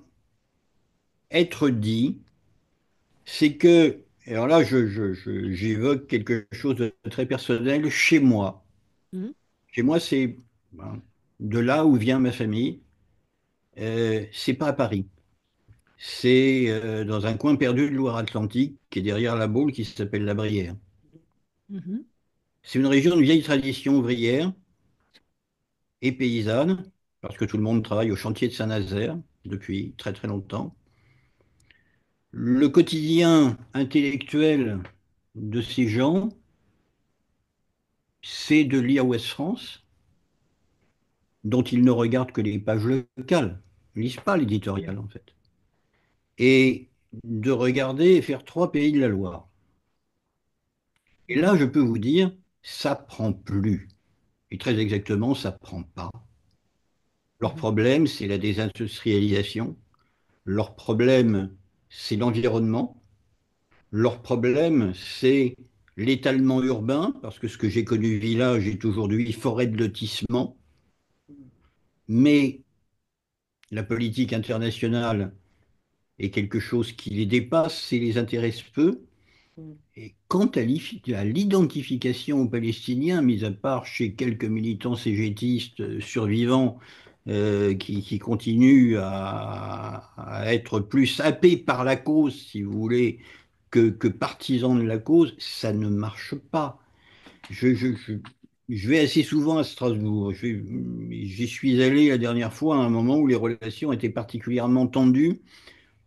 être dit, c'est que, alors là, j'évoque quelque chose de très personnel chez moi. mhm, Chez moi, c'est ben, de là où vient ma famille. C'est pas à Paris. C'est dans un coin perdu de Loire-Atlantique, qui est derrière la Baule, qui s'appelle La Brière. mhm. C'est une région de vieille tradition ouvrière et paysanne, parce que tout le monde travaille au chantier de Saint-Nazaire depuis très très longtemps. Le quotidien intellectuel de ces gens, c'est de lire Ouest France, dont ils ne regardent que les pages locales. Ils ne lisent pas l'éditorial, en fait. Et de regarder et faire trois pays de la Loire. Et là, je peux vous dire, ça prend plus. Et très exactement, ça prend pas. Leur problème, c'est la désindustrialisation. Leur problème, c'est l'environnement. Leur problème, c'est l'étalement urbain, parce que ce que j'ai connu village est aujourd'hui forêt de lotissement, mais la politique internationale est quelque chose qui les dépasse et les intéresse peu. Et quant à l'identification aux Palestiniens, mis à part chez quelques militants ségétistes survivants qui continuent à être plus happés par la cause, si vous voulez, que partisans de la cause, ça ne marche pas. Je, je, je, je vais assez souvent à Strasbourg. J'y suis allé la dernière fois à un moment où les relations étaient particulièrement tendues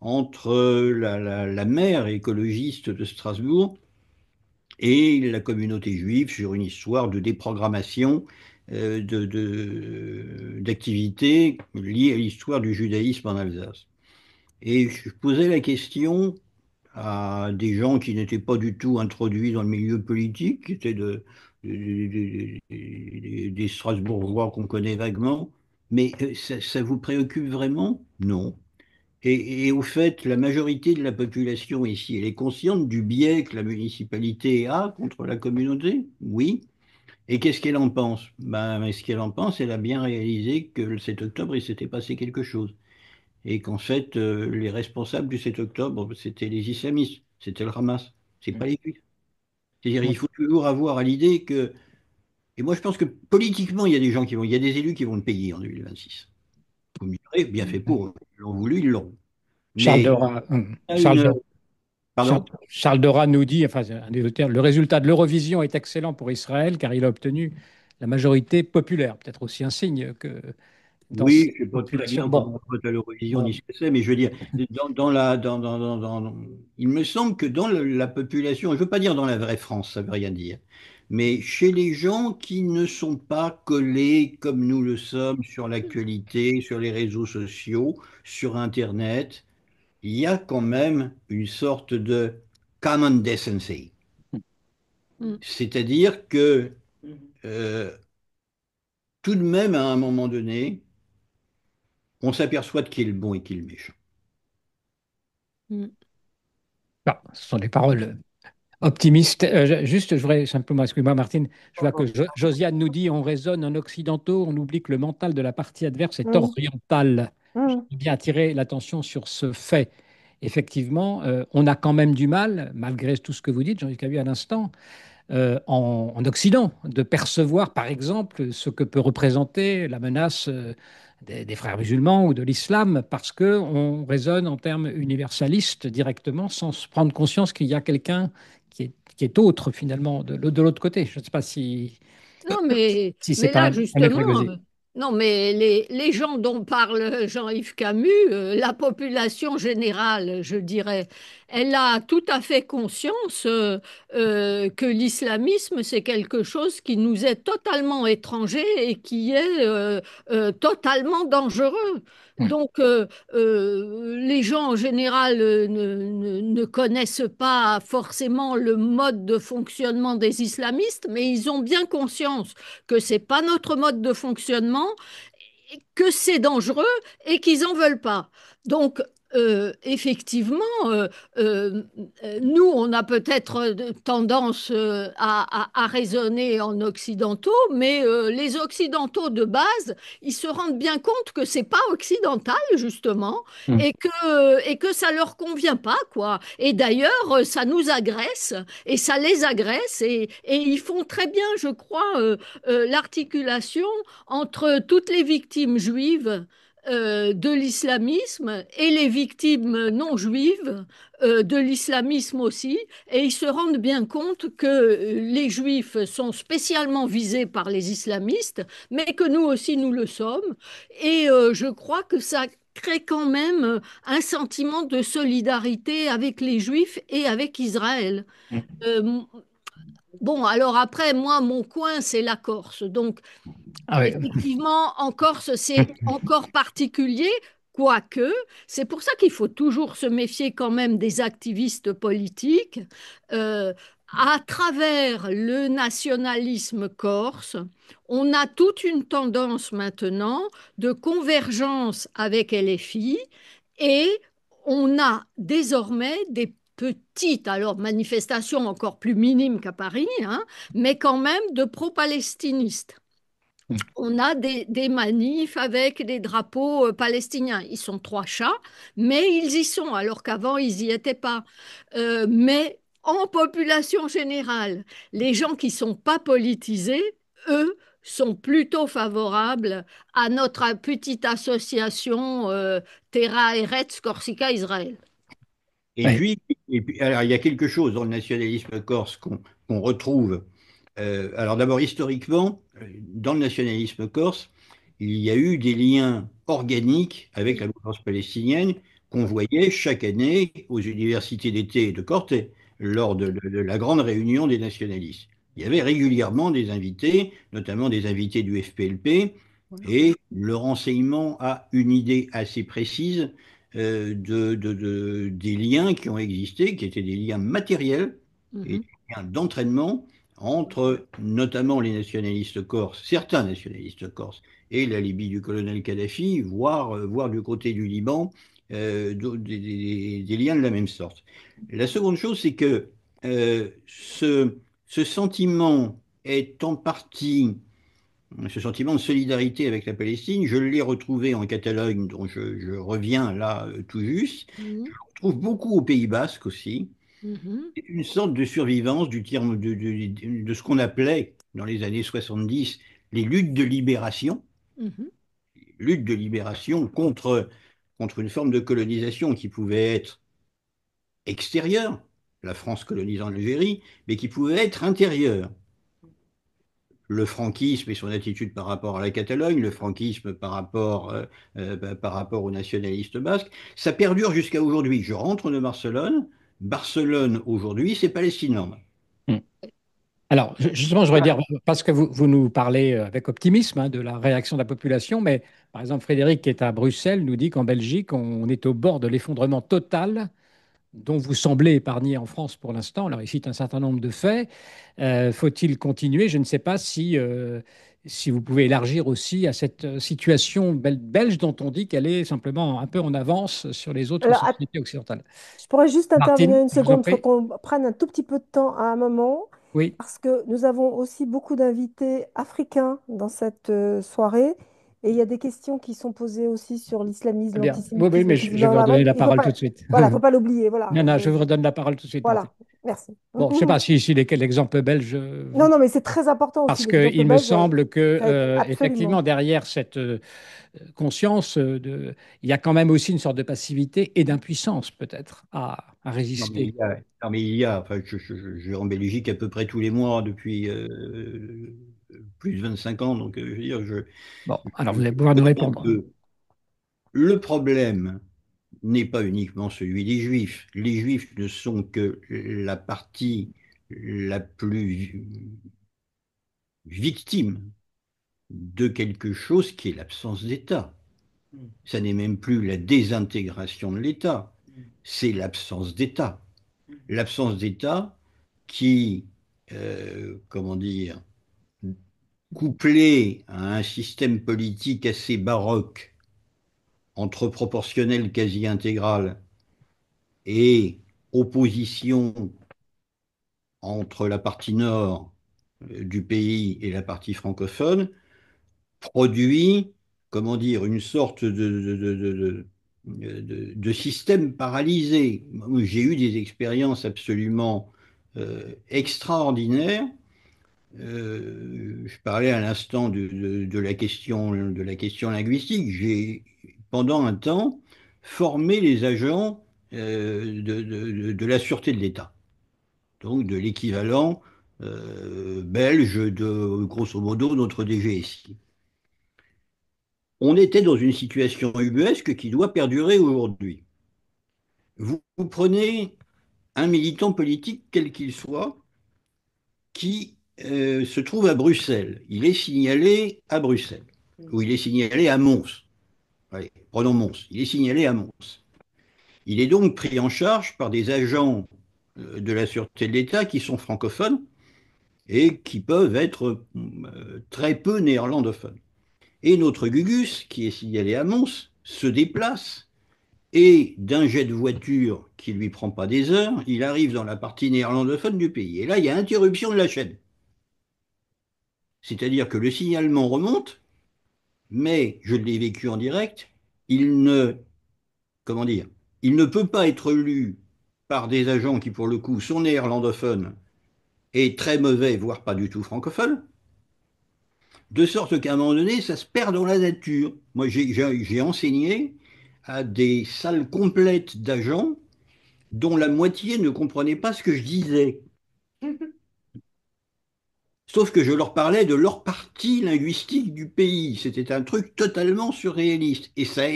entre la maire écologiste de Strasbourg et la communauté juive sur une histoire de déprogrammation d'activités liées à l'histoire du judaïsme en Alsace. Et je posais la question à des gens qui n'étaient pas du tout introduits dans le milieu politique, qui étaient des Strasbourgeois qu'on connaît vaguement, mais ça vous préoccupe vraiment? Non. Et au fait, la majorité de la population ici, elle est consciente du biais que la municipalité a contre la communauté? Oui. Et qu'est-ce qu'elle en pense? Ben, ce qu'elle en pense, elle a bien réalisé que le 7 octobre, il s'était passé quelque chose. Et qu'en fait, les responsables du 7 octobre, c'était les islamistes, c'était le Hamas, c'est pas les Juifs. C'est-à-dire, il Oui. faut toujours avoir à l'idée que... Et moi, je pense que politiquement, il y a des gens qui vont... Il y a des élus qui vont le payer en 2026. Vous me direz, bien fait pour eux. Ils l'ont voulu, ils l'auront. Charles Mais Dora, il y a une... Charles, Pardon? Charles Dora nous dit, enfin, c'est un des auteurs, le résultat de l'Eurovision est excellent pour Israël car il a obtenu la majorité populaire. Peut-être aussi un signe que dans Oui, cette je ne sais pas très population. bien Bon, comment on vote à l'Eurovision ni bon. ce que c'est, mais je veux dire, il me semble que dans la population, je ne veux pas dire dans la vraie France, ça ne veut rien dire, mais chez les gens qui ne sont pas collés comme nous le sommes sur l'actualité, sur les réseaux sociaux, sur Internet, il y a quand même une sorte de common decency. Mm. C'est-à-dire que euh, tout de même, à un moment donné, on s'aperçoit de qui est le bon et qui est le méchant. Mm. Ah, ce sont des paroles optimistes. Juste, je voudrais simplement, excuse-moi Martine, je vois que Josiane nous dit, on raisonne en occidentaux, on oublie que le mental de la partie adverse est Mm, oriental. Je mm. veux bien attirer l'attention sur ce fait. Effectivement, on a quand même du mal, malgré tout ce que vous dites, Jean-Luc Cabu, à l'instant, en Occident, de percevoir, par exemple, ce que peut représenter la menace des frères musulmans ou de l'islam, parce qu'on raisonne en termes universalistes directement, sans se prendre conscience qu'il y a quelqu'un qui est autre, finalement, de l'autre côté. Je ne sais pas Non, mais, si c'est mais là, un maître justement, Gauzy. non, mais les gens dont parle Jean-Yves Camus, la population générale, je dirais, elle a tout à fait conscience que l'islamisme, c'est quelque chose qui nous est totalement étranger et qui est totalement dangereux. Hmm. Donc, les gens en général ne connaissent pas forcément le mode de fonctionnement des islamistes, mais ils ont bien conscience que c'est pas notre mode de fonctionnement, que c'est dangereux et qu'ils en veulent pas. Donc, effectivement, nous, on a peut-être tendance à raisonner en occidentaux, mais les occidentaux de base, ils se rendent bien compte que c'est pas occidental, justement, Hmm. et que ça leur convient pas, quoi. Et d'ailleurs, ça nous agresse et ça les agresse et ils font très bien, je crois, l'articulation entre toutes les victimes juives de l'islamisme et les victimes non juives de l'islamisme aussi, et ils se rendent bien compte que les juifs sont spécialement visés par les islamistes, mais que nous aussi nous le sommes, et je crois que ça crée quand même un sentiment de solidarité avec les juifs et avec Israël. Euh, bon, alors après, moi, mon coin, c'est la Corse, donc Ah oui. effectivement, en Corse, c'est encore particulier, quoique, c'est pour ça qu'il faut toujours se méfier quand même des activistes politiques. Euh, à travers le nationalisme corse, on a toute une tendance maintenant de convergence avec LFI et on a désormais des petite, alors manifestation encore plus minime qu'à Paris, hein, mais quand même de pro-palestinistes. Mm. On a des manifs avec des drapeaux palestiniens. Ils sont trois chats, mais ils y sont, alors qu'avant, ils n'y étaient pas. Mais en population générale, les gens qui ne sont pas politisés, eux, sont plutôt favorables à notre petite association Terra Eretz Corsica Israël. Et Ouais. puis, alors, il y a quelque chose dans le nationalisme corse qu'on retrouve. Alors d'abord, historiquement, dans le nationalisme corse, il y a eu des liens organiques avec la mouvance palestinienne qu'on voyait chaque année aux universités d'été de Corte lors de la grande réunion des nationalistes. Il y avait régulièrement des invités, notamment des invités du FPLP, et le renseignement a une idée assez précise des liens qui ont existé, qui étaient des liens matériels et Mhm. des liens d'entraînement entre notamment les nationalistes corses, certains nationalistes corses, et la Libye du colonel Kadhafi, voire du côté du Liban, des liens de la même sorte. La seconde chose, c'est que ce sentiment est en partie ce sentiment de solidarité avec la Palestine, je l'ai retrouvé en Catalogne, dont je reviens là tout juste. Mhm. Je le retrouve beaucoup au Pays Basque aussi. Mhm. C'est une sorte de survivance du terme de ce qu'on appelait dans les années 70 les luttes de libération, Mhm. luttes de libération contre une forme de colonisation qui pouvait être extérieure, la France colonisant l'Algérie, mais qui pouvait être intérieure. Le franquisme et son attitude par rapport à la Catalogne, le franquisme par rapport aux nationalistes basques, ça perdure jusqu'à aujourd'hui. Je rentre de Barcelone. Barcelone, aujourd'hui, c'est Palestine. Mm. Alors, justement, je voudrais dire, parce que vous nous parlez avec optimisme hein, de la réaction de la population, mais par exemple, Frédéric, qui est à Bruxelles, nous dit qu'en Belgique, on est au bord de l'effondrement total dont vous semblez épargné en France pour l'instant. Alors, il cite un certain nombre de faits. Faut-il continuer? Je ne sais pas si vous pouvez élargir aussi à cette situation belge dont on dit qu'elle est simplement un peu en avance sur les autres Alors, sociétés occidentales. je pourrais juste intervenir Martine, une je vous en seconde. Il faut prie. qu'on prenne un tout petit peu de temps à un moment, Oui, parce que nous avons aussi beaucoup d'invités africains dans cette soirée. Et il y a des questions qui sont posées aussi sur l'islamisme, très bien. Oui, oui, l'antisémitisme, mais et tout je vais ça. redonner la Il faut parole tout pas, de suite. voilà, faut pas l'oublier. Voilà. Non, non, je vous redonne la parole tout de suite, Martine. Voilà. Merci. Bon, je ne sais pas si l'exemple belge Non, non, mais c'est très important aussi parce l'exemple qu'il me belge. semble que, effectivement, Absolument. derrière cette conscience, il y a quand même aussi une sorte de passivité et d'impuissance, peut-être, à Non, mais résister. enfin, je vais en Belgique à peu près tous les mois depuis plus de 25 ans, donc je veux dire, Bon, alors je vous allez pouvoir nous comprends répondre. que le problème n'est pas uniquement celui des Juifs. Les Juifs ne sont que la partie la plus victime de quelque chose qui est l'absence d'État. Ça n'est même plus la désintégration de l'État, c'est l'absence d'État. L'absence d'État qui, comment dire, couplée à un système politique assez baroque, entre proportionnel quasi intégral et opposition entre la partie nord du pays et la partie francophone, produit, comment dire, une sorte de système paralysé. J'ai eu des expériences absolument extraordinaires. Je parlais à l'instant de la question linguistique. J'ai, pendant un temps, formé les agents de la sûreté de l'État, donc de l'équivalent belge de, grosso modo, notre DGSI. On était dans une situation ubuesque qui doit perdurer aujourd'hui. Vous prenez un militant politique, quel qu'il soit, qui se trouve à Bruxelles. Il est signalé à Bruxelles, ou il est signalé à Mons. Allez, prenons Mons. Il est signalé à Mons. Il est donc pris en charge par des agents de la Sûreté de l'État qui sont francophones et qui peuvent être très peu néerlandophones. Et notre Gugus, qui est signalé à Mons, se déplace et d'un jet de voiture qui lui prend pas des heures, il arrive dans la partie néerlandophone du pays. Et là, il y a interruption de la chaîne. C'est-à-dire que le signalement remonte, mais je l'ai vécu en direct, il ne, comment dire, il ne peut pas être lu par des agents qui, pour le coup, sont néerlandophones et très mauvais, voire pas du tout francophones, de sorte qu'à un moment donné, ça se perd dans la nature. Moi, j'ai enseigné à des salles complètes d'agents dont la moitié ne comprenait pas ce que je disais. Sauf que je leur parlais de leur partie linguistique du pays. C'était un truc totalement surréaliste. Et ça a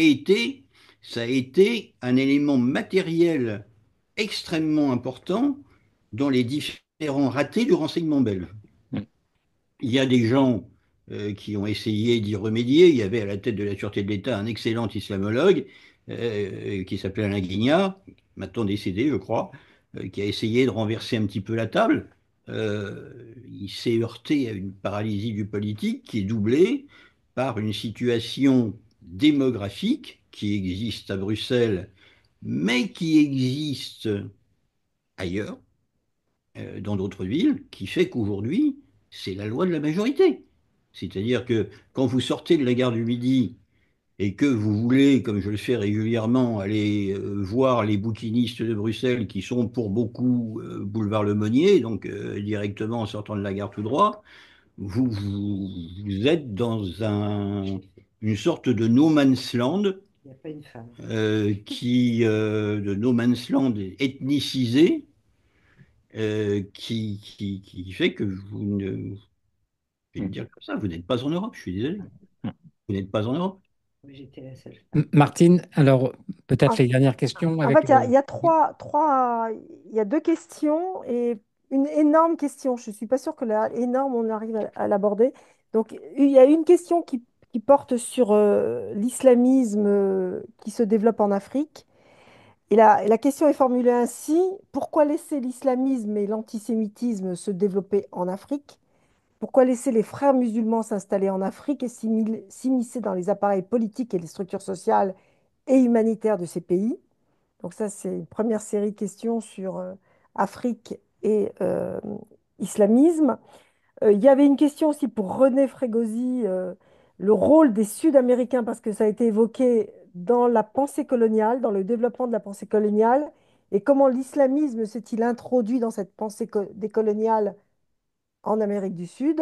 été un élément matériel extrêmement important dans les différents ratés du renseignement belge. Il y a des gens qui ont essayé d'y remédier. Il y avait à la tête de la Sûreté de l'État un excellent islamologue qui s'appelait Alain Guignard, maintenant décédé, je crois, qui a essayé de renverser un petit peu la table. Il s'est heurté à une paralysie du politique qui est doublée par une situation démographique qui existe à Bruxelles, mais qui existe ailleurs dans d'autres villes, qui fait qu'aujourd'hui, c'est la loi de la majorité. C'est-à-dire que quand vous sortez de la gare du Midi et que vous voulez, comme je le fais régulièrement, aller voir les bouquinistes de Bruxelles qui sont pour beaucoup boulevard Lemonnier, donc directement en sortant de la gare tout droit, vous êtes dans une sorte de no man's land Il n'y a pas une femme. de no man's land ethnicisé qui fait que vous ne, je vais le dire comme ça, vous n'êtes pas en Europe, je suis désolé. Vous n'êtes pas en Europe. Oui, j'étais la seule femme. Martine, alors peut-être En, les dernières questions en avec fait, le... il y a deux questions et une énorme question. Je ne suis pas sûre que la énorme, on arrive à l'aborder. Donc, il y a une question qui porte sur l'islamisme qui se développe en Afrique. Et la question est formulée ainsi, pourquoi laisser l'islamisme et l'antisémitisme se développer en Afrique? Pourquoi laisser les frères musulmans s'installer en Afrique et s'immiscer dans les appareils politiques et les structures sociales et humanitaires de ces pays? Donc ça, c'est une première série de questions sur Afrique et islamisme. Il y avait une question aussi pour René Frégosi, le rôle des Sud-Américains, parce que ça a été évoqué dans la pensée coloniale, dans le développement de la pensée coloniale, et comment l'islamisme s'est-il introduit dans cette pensée décoloniale en Amérique du Sud.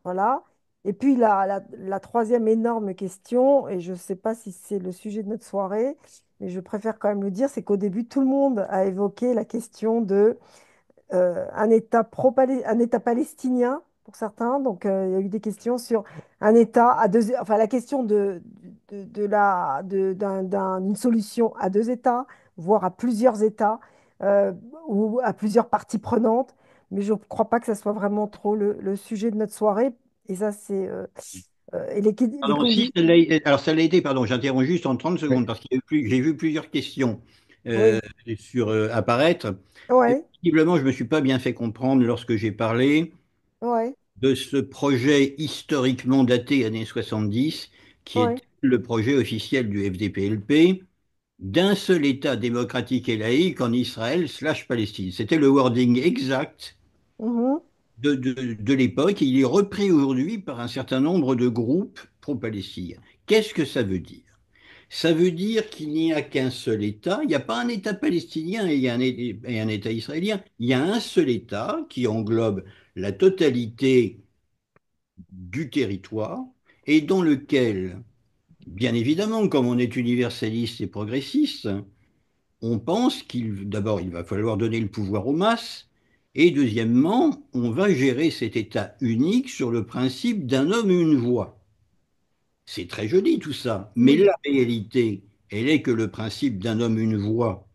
Voilà. Et puis la troisième énorme question, et je ne sais pas si c'est le sujet de notre soirée, mais je préfère quand même le dire, c'est qu'au début, tout le monde a évoqué la question de un État palestinien pour certains. Donc, il y a eu des questions sur un État à deux, enfin la question d'une solution à deux États, voire à plusieurs États ou à plusieurs parties prenantes. Mais je ne crois pas que ça soit vraiment trop le sujet de notre soirée. Et ça, c'est et les Pardon, si, alors ça l'a été, pardon, j'interromps juste en 30 Oui. secondes parce que j'ai vu plusieurs questions euh, Oui, apparaître. ouais, Visiblement, je ne me suis pas bien fait comprendre lorsque j'ai parlé ouais, de ce projet historiquement daté années 70, qui est ouais. le projet officiel du FDPLP, d'un seul État démocratique et laïque en Israël/Palestine. C'était le wording exact Mhm, de l'époque et il est repris aujourd'hui par un certain nombre de groupes pro-palestiniens. Qu'est-ce que ça veut dire? Ça veut dire qu'il n'y a qu'un seul État, il n'y a pas un État palestinien et un État israélien, il y a un seul État qui englobe la totalité du territoire et dans lequel, bien évidemment, comme on est universaliste et progressiste, on pense d'abord, il va falloir donner le pouvoir aux masses, et deuxièmement, on va gérer cet État unique sur le principe d'un homme, une voix. C'est très joli tout ça, mais mhm, la réalité, elle est que le principe d'un homme, une voix,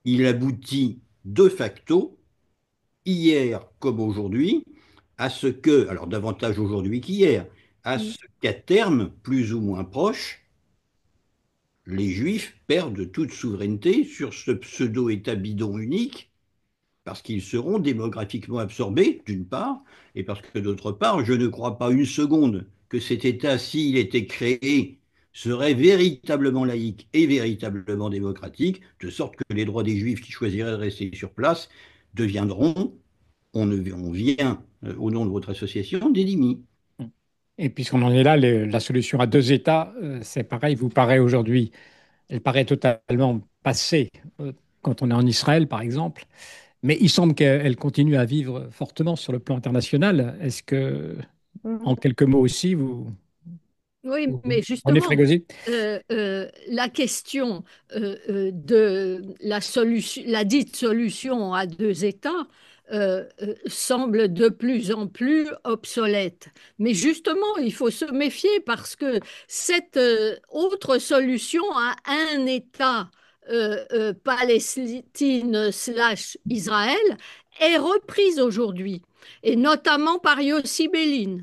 il aboutit de facto, hier comme aujourd'hui, à ce que, alors davantage aujourd'hui qu'hier, à mhm, ce qu'à terme, plus ou moins proche, les Juifs perdent toute souveraineté sur ce pseudo-État bidon unique parce qu'ils seront démographiquement absorbés, d'une part, et parce que d'autre part, je ne crois pas une seconde que cet État, s'il était créé serait véritablement laïque et véritablement démocratique, de sorte que les droits des Juifs qui choisiraient de rester sur place deviendront, on vient au nom de votre association, des dhimmis. Et puisqu'on en est là, la solution à deux États, c'est pareil, vous paraît aujourd'hui, elle paraît totalement passée quand on est en Israël, par exemple, mais il semble qu'elle continue à vivre fortement sur le plan international. Est-ce que, en Mhm. quelques mots aussi, Oui, mais René justement, Frégosi? la question de la solution, la dite solution à deux États semble de plus en plus obsolète. Mais justement, il faut se méfier parce que cette autre solution à un État Palestine/Israël est reprise aujourd'hui, et notamment par Yossi Bellin,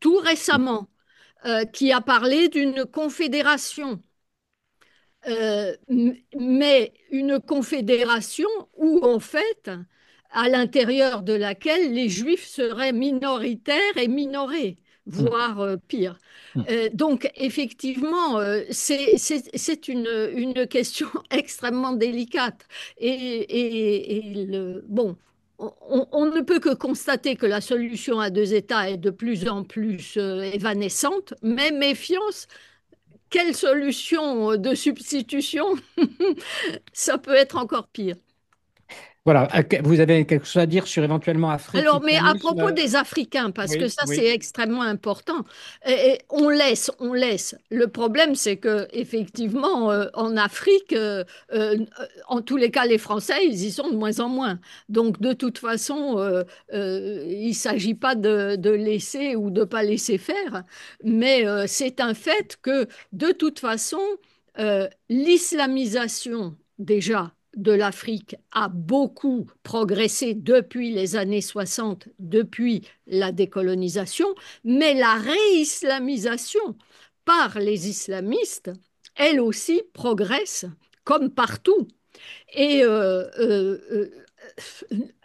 tout récemment, qui a parlé d'une confédération, mais une confédération où, en fait, à l'intérieur de laquelle les Juifs seraient minoritaires et minorés, Hum, voire pire. hum. Donc, effectivement, c'est une question extrêmement délicate. Bon, on ne peut que constater que la solution à deux États est de plus en plus évanescente, mais méfiance, quelle solution de substitution? Ça peut être encore pire. Voilà, vous avez quelque chose à dire sur éventuellement Alors, mais à africanisme? propos des Africains, parce que Oui, ça, c'est oui. extrêmement important, et on laisse. Le problème, c'est que effectivement, en Afrique, en tous les cas, les Français, ils y sont de moins en moins. Donc, de toute façon, il ne s'agit pas de laisser ou de pas laisser faire, mais c'est un fait que, de toute façon, l'islamisation, déjà, de l'Afrique a beaucoup progressé depuis les années 60, depuis la décolonisation, mais la réislamisation par les islamistes, elle aussi progresse, comme partout. Et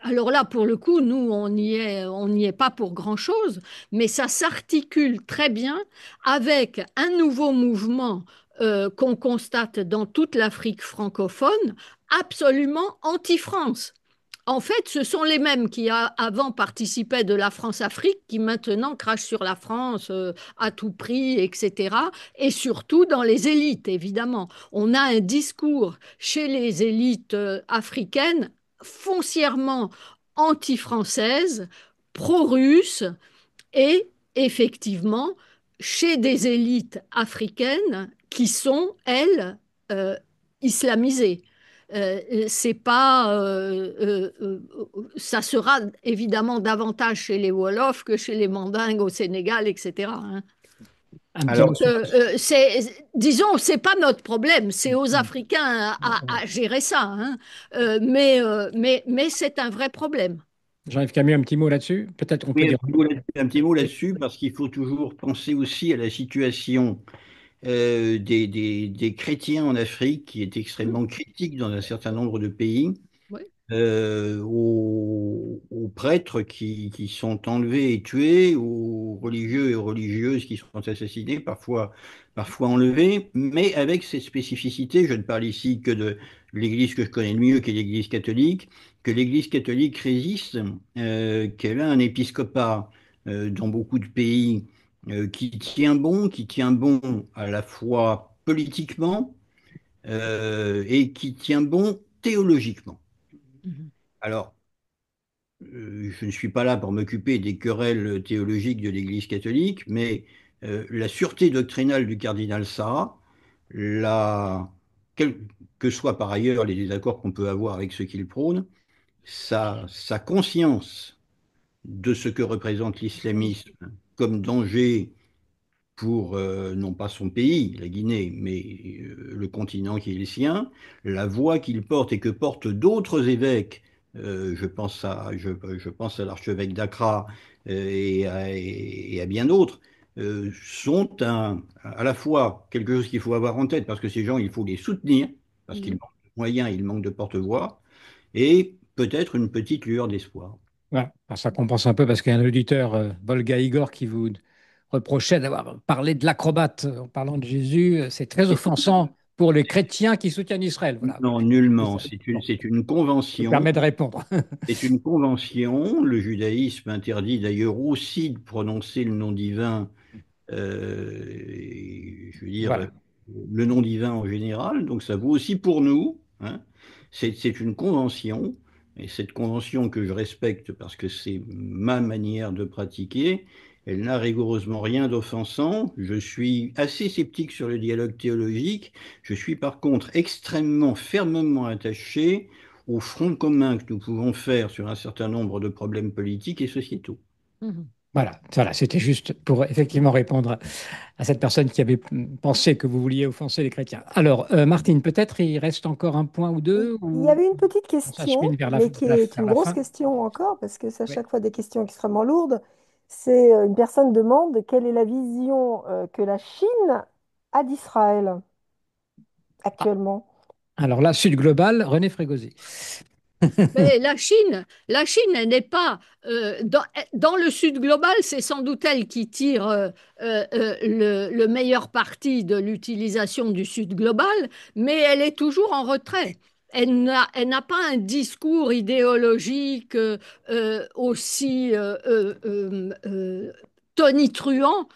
alors là, pour le coup, nous, on n'y est pas pour grand-chose, mais ça s'articule très bien avec un nouveau mouvement qu'on constate dans toute l'Afrique francophone, absolument anti-France. En fait, ce sont les mêmes qui avant participaient de la France-Afrique, qui maintenant crachent sur la France à tout prix, etc. Et surtout dans les élites, évidemment. On a un discours chez les élites africaines foncièrement anti-françaises, pro-russes, et effectivement chez des élites africaines qui sont, elles, islamisées. C'est pas, ça sera évidemment davantage chez les Wolofs que chez les Mandingues au Sénégal, etc., hein. Un petit mot Alors, sur... Disons, c'est pas notre problème, c'est aux Africains à gérer ça, hein. Mais c'est un vrai problème. Jean-Yves Camus, un petit mot là-dessus? Peut-être on peut oui, dire... un petit mot là-dessus, parce qu'il faut toujours penser aussi à la situation des chrétiens en Afrique, qui est Mmh, extrêmement critique dans un certain nombre de pays, ouais. aux prêtres qui sont enlevés et tués, aux religieux et aux religieuses qui sont assassinés, parfois enlevés, mais avec cette spécificité, je ne parle ici que de l'Église que je connais le mieux, qui est l'Église catholique, que l'Église catholique résiste, qu'elle a un épiscopat dans beaucoup de pays qui tient bon à la fois politiquement et qui tient bon théologiquement. Mhm. Alors, je ne suis pas là pour m'occuper des querelles théologiques de l'Église catholique, mais la sûreté doctrinale du cardinal Sarah, la, quels que soient par ailleurs les désaccords qu'on peut avoir avec ceux qu'il prône, sa conscience de ce que représente l'islamisme comme danger pour non pas son pays, la Guinée, mais le continent qui est le sien, la voix qu'il porte et que portent d'autres évêques, je pense à l'archevêque d'Accra et à bien d'autres, sont à la fois quelque chose qu'il faut avoir en tête, parce que ces gens, il faut les soutenir, parce qu'ils Mhm. manquent de moyens, ils manquent de porte-voix, et peut-être une petite lueur d'espoir. Voilà. Alors, ça compense un peu parce qu'il y a un auditeur, Volga Igor, qui vous reprochait d'avoir parlé de l'acrobate en parlant de Jésus. C'est très offensant pour les chrétiens qui soutiennent Israël. Voilà. Non, C'est nullement. ça. Bon, C'est une je me convention. permets de répondre. C'est une convention. Le judaïsme interdit d'ailleurs aussi de prononcer le nom divin, je veux dire, Voilà. le nom divin en général. Donc ça vaut aussi pour nous, hein. C'est une convention. Et cette convention que je respecte parce que c'est ma manière de pratiquer, elle n'a rigoureusement rien d'offensant. Je suis assez sceptique sur le dialogue théologique. Je suis par contre extrêmement fermement attaché au front commun que nous pouvons faire sur un certain nombre de problèmes politiques et sociétaux. Mhm. Voilà, c'était juste pour effectivement répondre à cette personne qui avait pensé que vous vouliez offenser les chrétiens. Alors, Martine, peut-être il reste encore un point ou deux, Il y ou avait une petite on question, s'achemine vers mais qui est vers une la grosse fin. question encore, parce que c'est à Oui. chaque fois des questions extrêmement lourdes. C'est une personne demande quelle est la vision que la Chine a d'Israël Ah, actuellement. alors là, Sud Global, René Frégosi. Mais la Chine, elle n'est pas dans le Sud global, c'est sans doute elle qui tire le meilleur parti de l'utilisation du Sud global, mais elle est toujours en retrait. Elle n'a pas un discours idéologique aussi tonitruant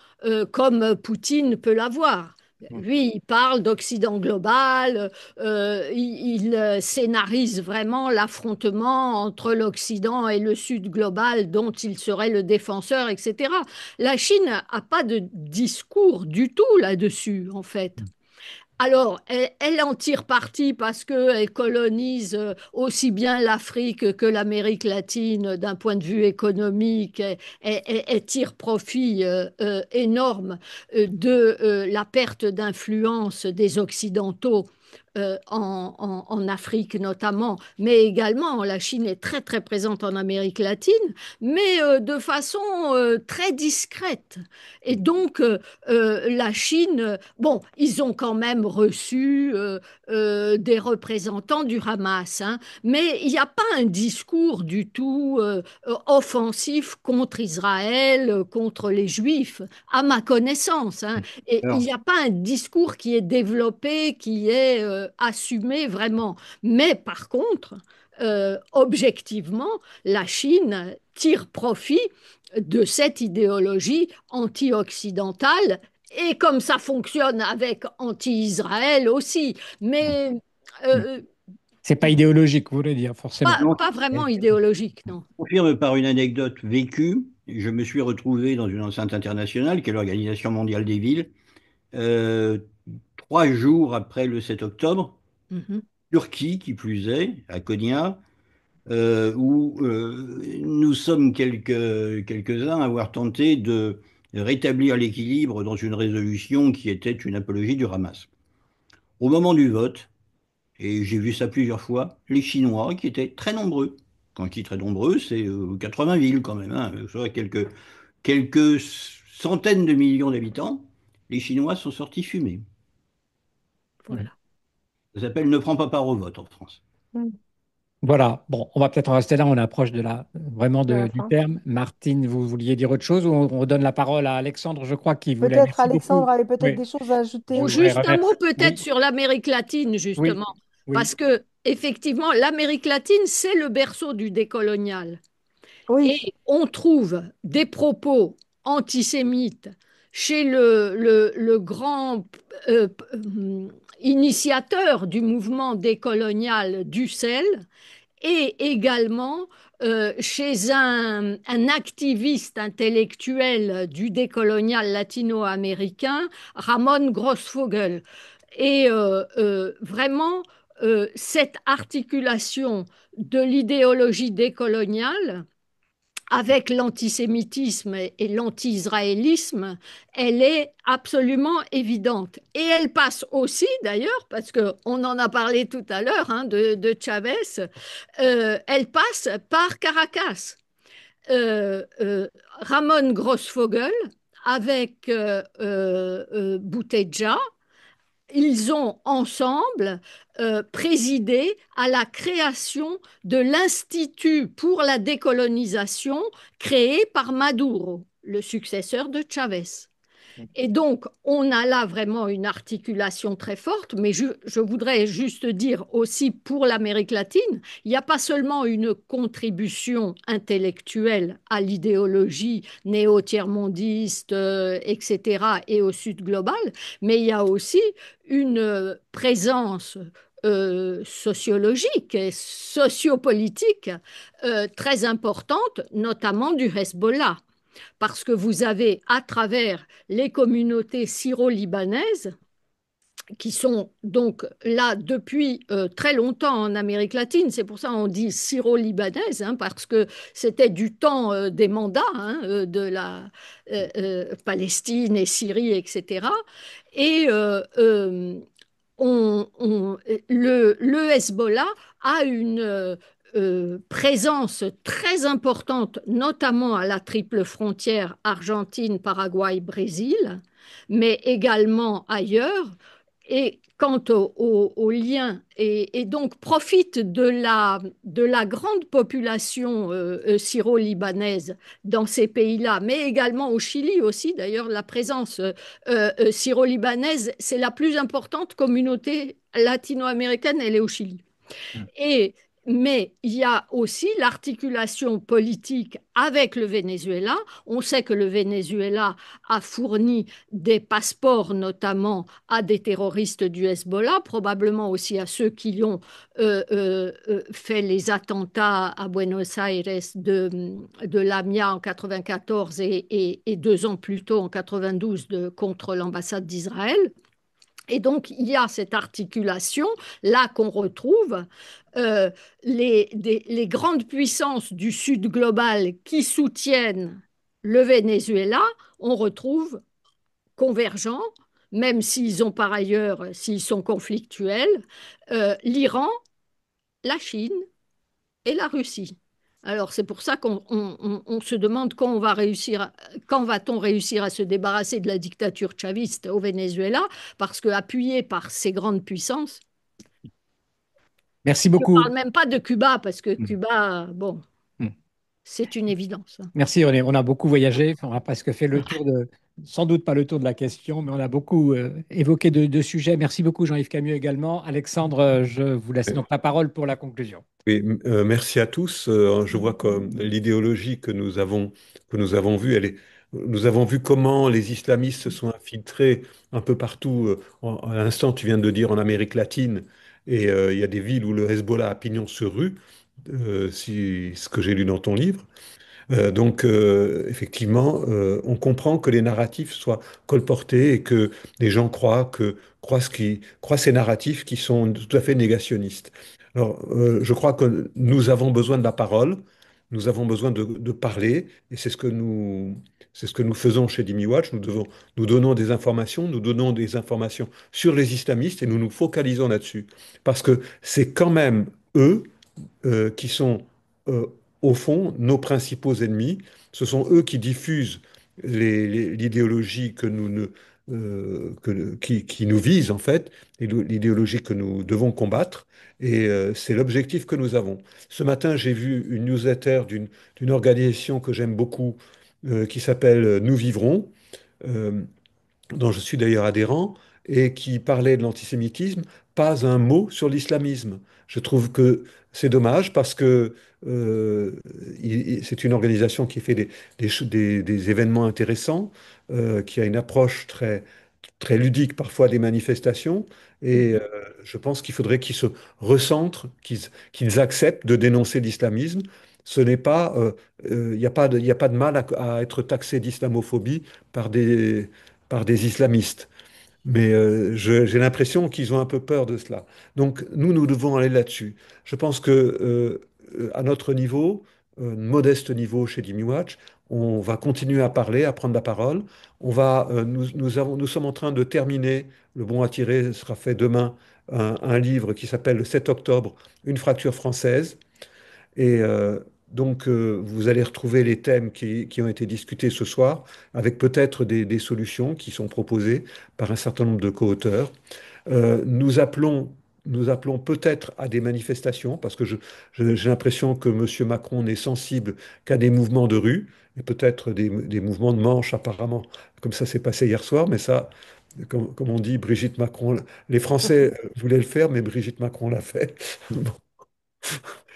comme Poutine peut l'avoir. Lui, il parle d'Occident global, il scénarise vraiment l'affrontement entre l'Occident et le Sud global dont il serait le défenseur, etc. La Chine n'a pas de discours du tout là-dessus, en fait. Alors, elle en tire parti parce qu'elle colonise aussi bien l'Afrique que l'Amérique latine d'un point de vue économique. Elle tire profit énorme de la perte d'influence des Occidentaux en Afrique notamment, mais également la Chine est très très présente en Amérique latine, mais de façon très discrète. Et donc, la Chine, bon, ils ont quand même reçu des représentants du Hamas, hein, mais il n'y a pas un discours du tout offensif contre Israël, contre les Juifs, à ma connaissance, hein. Et il Alors, n'y a pas un discours qui est développé, qui est assumé vraiment. Mais par contre, objectivement, la Chine tire profit de cette idéologie anti-occidentale et comme ça fonctionne avec anti-Israël aussi. Mais euh, C'est pas idéologique, vous voulez dire, forcément. non, pas vraiment idéologique, non. je confirme par une anecdote vécue. Je me suis retrouvé dans une enceinte internationale, qui est l'Organisation mondiale des villes, euh, 3 jours après le 7 octobre, Mhm. Turquie qui plus est, à Konya, où nous sommes quelques-uns à avoir tenté de rétablir l'équilibre dans une résolution qui était une apologie du Hamas. Au moment du vote, et j'ai vu ça plusieurs fois, les Chinois, qui étaient très nombreux, quand je dis très nombreux, c'est 80 villes quand même, hein, soit quelques centaines de millions d'habitants, les Chinois sont sortis fumer. Voilà. Ça s'appelle ne prends pas part au vote en France. Mm. Voilà, bon, on va peut-être en rester là, on approche vraiment De la du fin. terme. Martine, vous vouliez dire autre chose ou on redonne la parole à Alexandre, je crois, qui voulait. Peut-être Merci beaucoup. Alexandre avait peut-être Oui, des choses à je Bon, ajouter. voudrais juste un mot remettre. peut-être Oui, sur l'Amérique latine, oui, justement, oui. parce que effectivement, l'Amérique latine, c'est le berceau du décolonial. Et Oui, on trouve des propos antisémites chez le grand initiateur du mouvement décolonial Dussel et également chez un activiste intellectuel du décolonial latino-américain, Ramon Grossfogel. Et vraiment, cette articulation de l'idéologie décoloniale avec l'antisémitisme et l'anti-israélisme, elle est absolument évidente. Et elle passe aussi, d'ailleurs, parce qu'on en a parlé tout à l'heure hein, de Chavez, elle passe par Caracas. Ramon Grossfogel avec Bouteja, ils ont ensemble présidé à la création de l'Institut pour la décolonisation créé par Maduro, le successeur de Chavez. Et donc, on a là vraiment une articulation très forte, mais je voudrais juste dire aussi pour l'Amérique latine, il n'y a pas seulement une contribution intellectuelle à l'idéologie néo-tiers-mondiste, etc., et au Sud global, mais il y a aussi une présence sociologique et sociopolitique très importante, notamment du Hezbollah parce que vous avez à travers les communautés syro-libanaises qui sont donc là depuis très longtemps en Amérique latine. C'est pour ça qu'on dit syro-libanaise, hein, parce que c'était du temps des mandats hein, de la Palestine et Syrie, etc. Et le Hezbollah a une présence très importante, notamment à la triple frontière Argentine, Paraguay, Brésil, mais également ailleurs. Et quant au lien, et donc profite de la grande population syro-libanaise dans ces pays-là, mais également au Chili aussi. D'ailleurs, la présence syro-libanaise, c'est la plus importante communauté latino-américaine, elle est au Chili. Et, mais il y a aussi l'articulation politique avec le Venezuela. On sait que le Venezuela a fourni des passeports notamment à des terroristes du Hezbollah, probablement aussi à ceux qui ont fait les attentats à Buenos Aires de l'AMIA en 94 et 2 ans plus tôt en 92 contre l'ambassade d'Israël. Et donc, il y a cette articulation là qu'on retrouve. Les grandes puissances du Sud global qui soutiennent le Venezuela, on retrouve convergents, même s'ils ont par ailleurs, s'ils sont conflictuels, l'Iran, la Chine et la Russie. Alors c'est pour ça qu'on se demande quand va-t-on réussir à se débarrasser de la dictature chaviste au Venezuela, parce que appuyé par ces grandes puissances, Merci je ne beaucoup. parle même pas de Cuba, parce que Mm. Cuba, bon, Mm. c'est une évidence. Merci, on a beaucoup voyagé, on a presque fait le tour sans doute pas le tour de la question, mais on a beaucoup évoqué de sujets. Merci beaucoup Jean-Yves Camus également. Alexandre, je vous laisse donc la parole pour la conclusion. Oui, merci à tous. Je vois que l'idéologie que nous avons vue, nous avons vu comment les islamistes se sont infiltrés un peu partout. À l'instant, tu viens de dire en Amérique latine, et il y a des villes où le Hezbollah a pignon sur rue, ce que j'ai lu dans ton livre. Effectivement, on comprend que les narratifs soient colportés et que les gens croient ces narratifs qui sont tout à fait négationnistes. Alors, je crois que nous avons besoin de la parole, nous avons besoin de parler, et c'est ce que nous faisons chez Dimi Watch. Nous donnons des informations, nous donnons des informations sur les islamistes et nous nous focalisons là-dessus. Parce que c'est quand même eux qui sont euh, au fond nos principaux ennemis. Ce sont eux qui diffusent l'idéologie que nous ne, qui nous vise en fait, et l'idéologie que nous devons combattre. Et c'est l'objectif que nous avons. Ce matin, j'ai vu une newsletter d'une organisation que j'aime beaucoup, qui s'appelle Nous Vivrons. Euh, dont je suis d'ailleurs adhérent, et qui parlait de l'antisémitisme, pas un mot sur l'islamisme. Je trouve que c'est dommage parce que euh, c'est une organisation qui fait des événements intéressants, qui a une approche très ludique parfois des manifestations, et je pense qu'il faudrait qu'ils se recentrent, qu'ils acceptent de dénoncer l'islamisme. Ce n'est pas, il n'y a pas il y a pas de mal à être taxé d'islamophobie par par des islamistes. Mais j'ai l'impression qu'ils ont un peu peur de cela. Donc nous devons aller là-dessus. Je pense que à notre niveau, modeste niveau chez Jimmy Watch, on va continuer à parler, à prendre la parole. Nous sommes en train de terminer, le bon à tirer sera fait demain, un livre qui s'appelle Le 7 octobre, une fracture française. Et vous allez retrouver les thèmes qui ont été discutés ce soir, avec peut-être des solutions qui sont proposées par un certain nombre de co-auteurs. Nous appelons nous appelons peut-être à des manifestations, parce que j'ai l'impression que M. Macron n'est sensible qu'à des mouvements de rue, et peut-être des mouvements de manche apparemment, comme ça s'est passé hier soir, mais ça, comme on dit, Brigitte Macron, les Français voulaient le faire, mais Brigitte Macron l'a fait. Bon,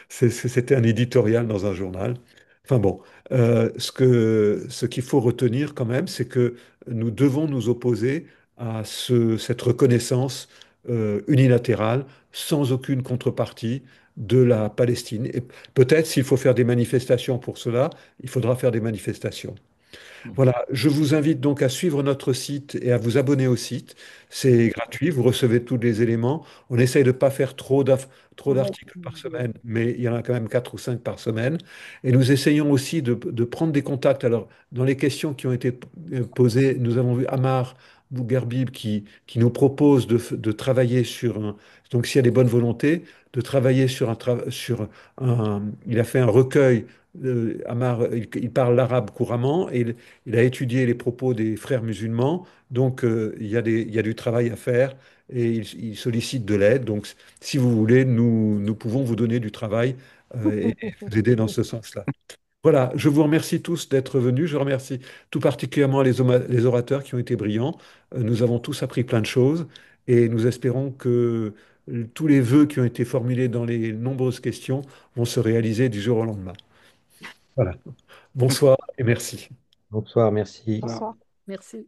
c'était un éditorial dans un journal. Enfin bon, ce qu'il faut retenir quand même, c'est que nous devons nous opposer à cette reconnaissance unilatérale, sans aucune contrepartie de la Palestine. Et peut-être s'il faut faire des manifestations pour cela, il faudra faire des manifestations. Voilà, je vous invite donc à suivre notre site et à vous abonner au site. C'est gratuit, vous recevez tous les éléments. On essaye de ne pas faire trop Ouais, d'articles par semaine, mais il y en a quand même 4 ou 5 par semaine. Et nous essayons aussi de prendre des contacts. Alors, dans les questions qui ont été posées, nous avons vu Amar Bouguerbib qui nous propose de travailler sur un... Donc, s'il y a des bonnes volontés, de travailler Il a fait un recueil. Amar, il parle l'arabe couramment et il a étudié les propos des frères musulmans, donc il y a du travail à faire et il sollicite de l'aide. Donc, si vous voulez, nous pouvons vous donner du travail et vous aider dans ce sens-là. Voilà, je vous remercie tous d'être venus. Je remercie tout particulièrement les orateurs qui ont été brillants. Nous avons tous appris plein de choses et nous espérons que tous les vœux qui ont été formulés dans les nombreuses questions vont se réaliser du jour au lendemain. Voilà. Bonsoir et merci. Bonsoir, merci. bonsoir. Merci.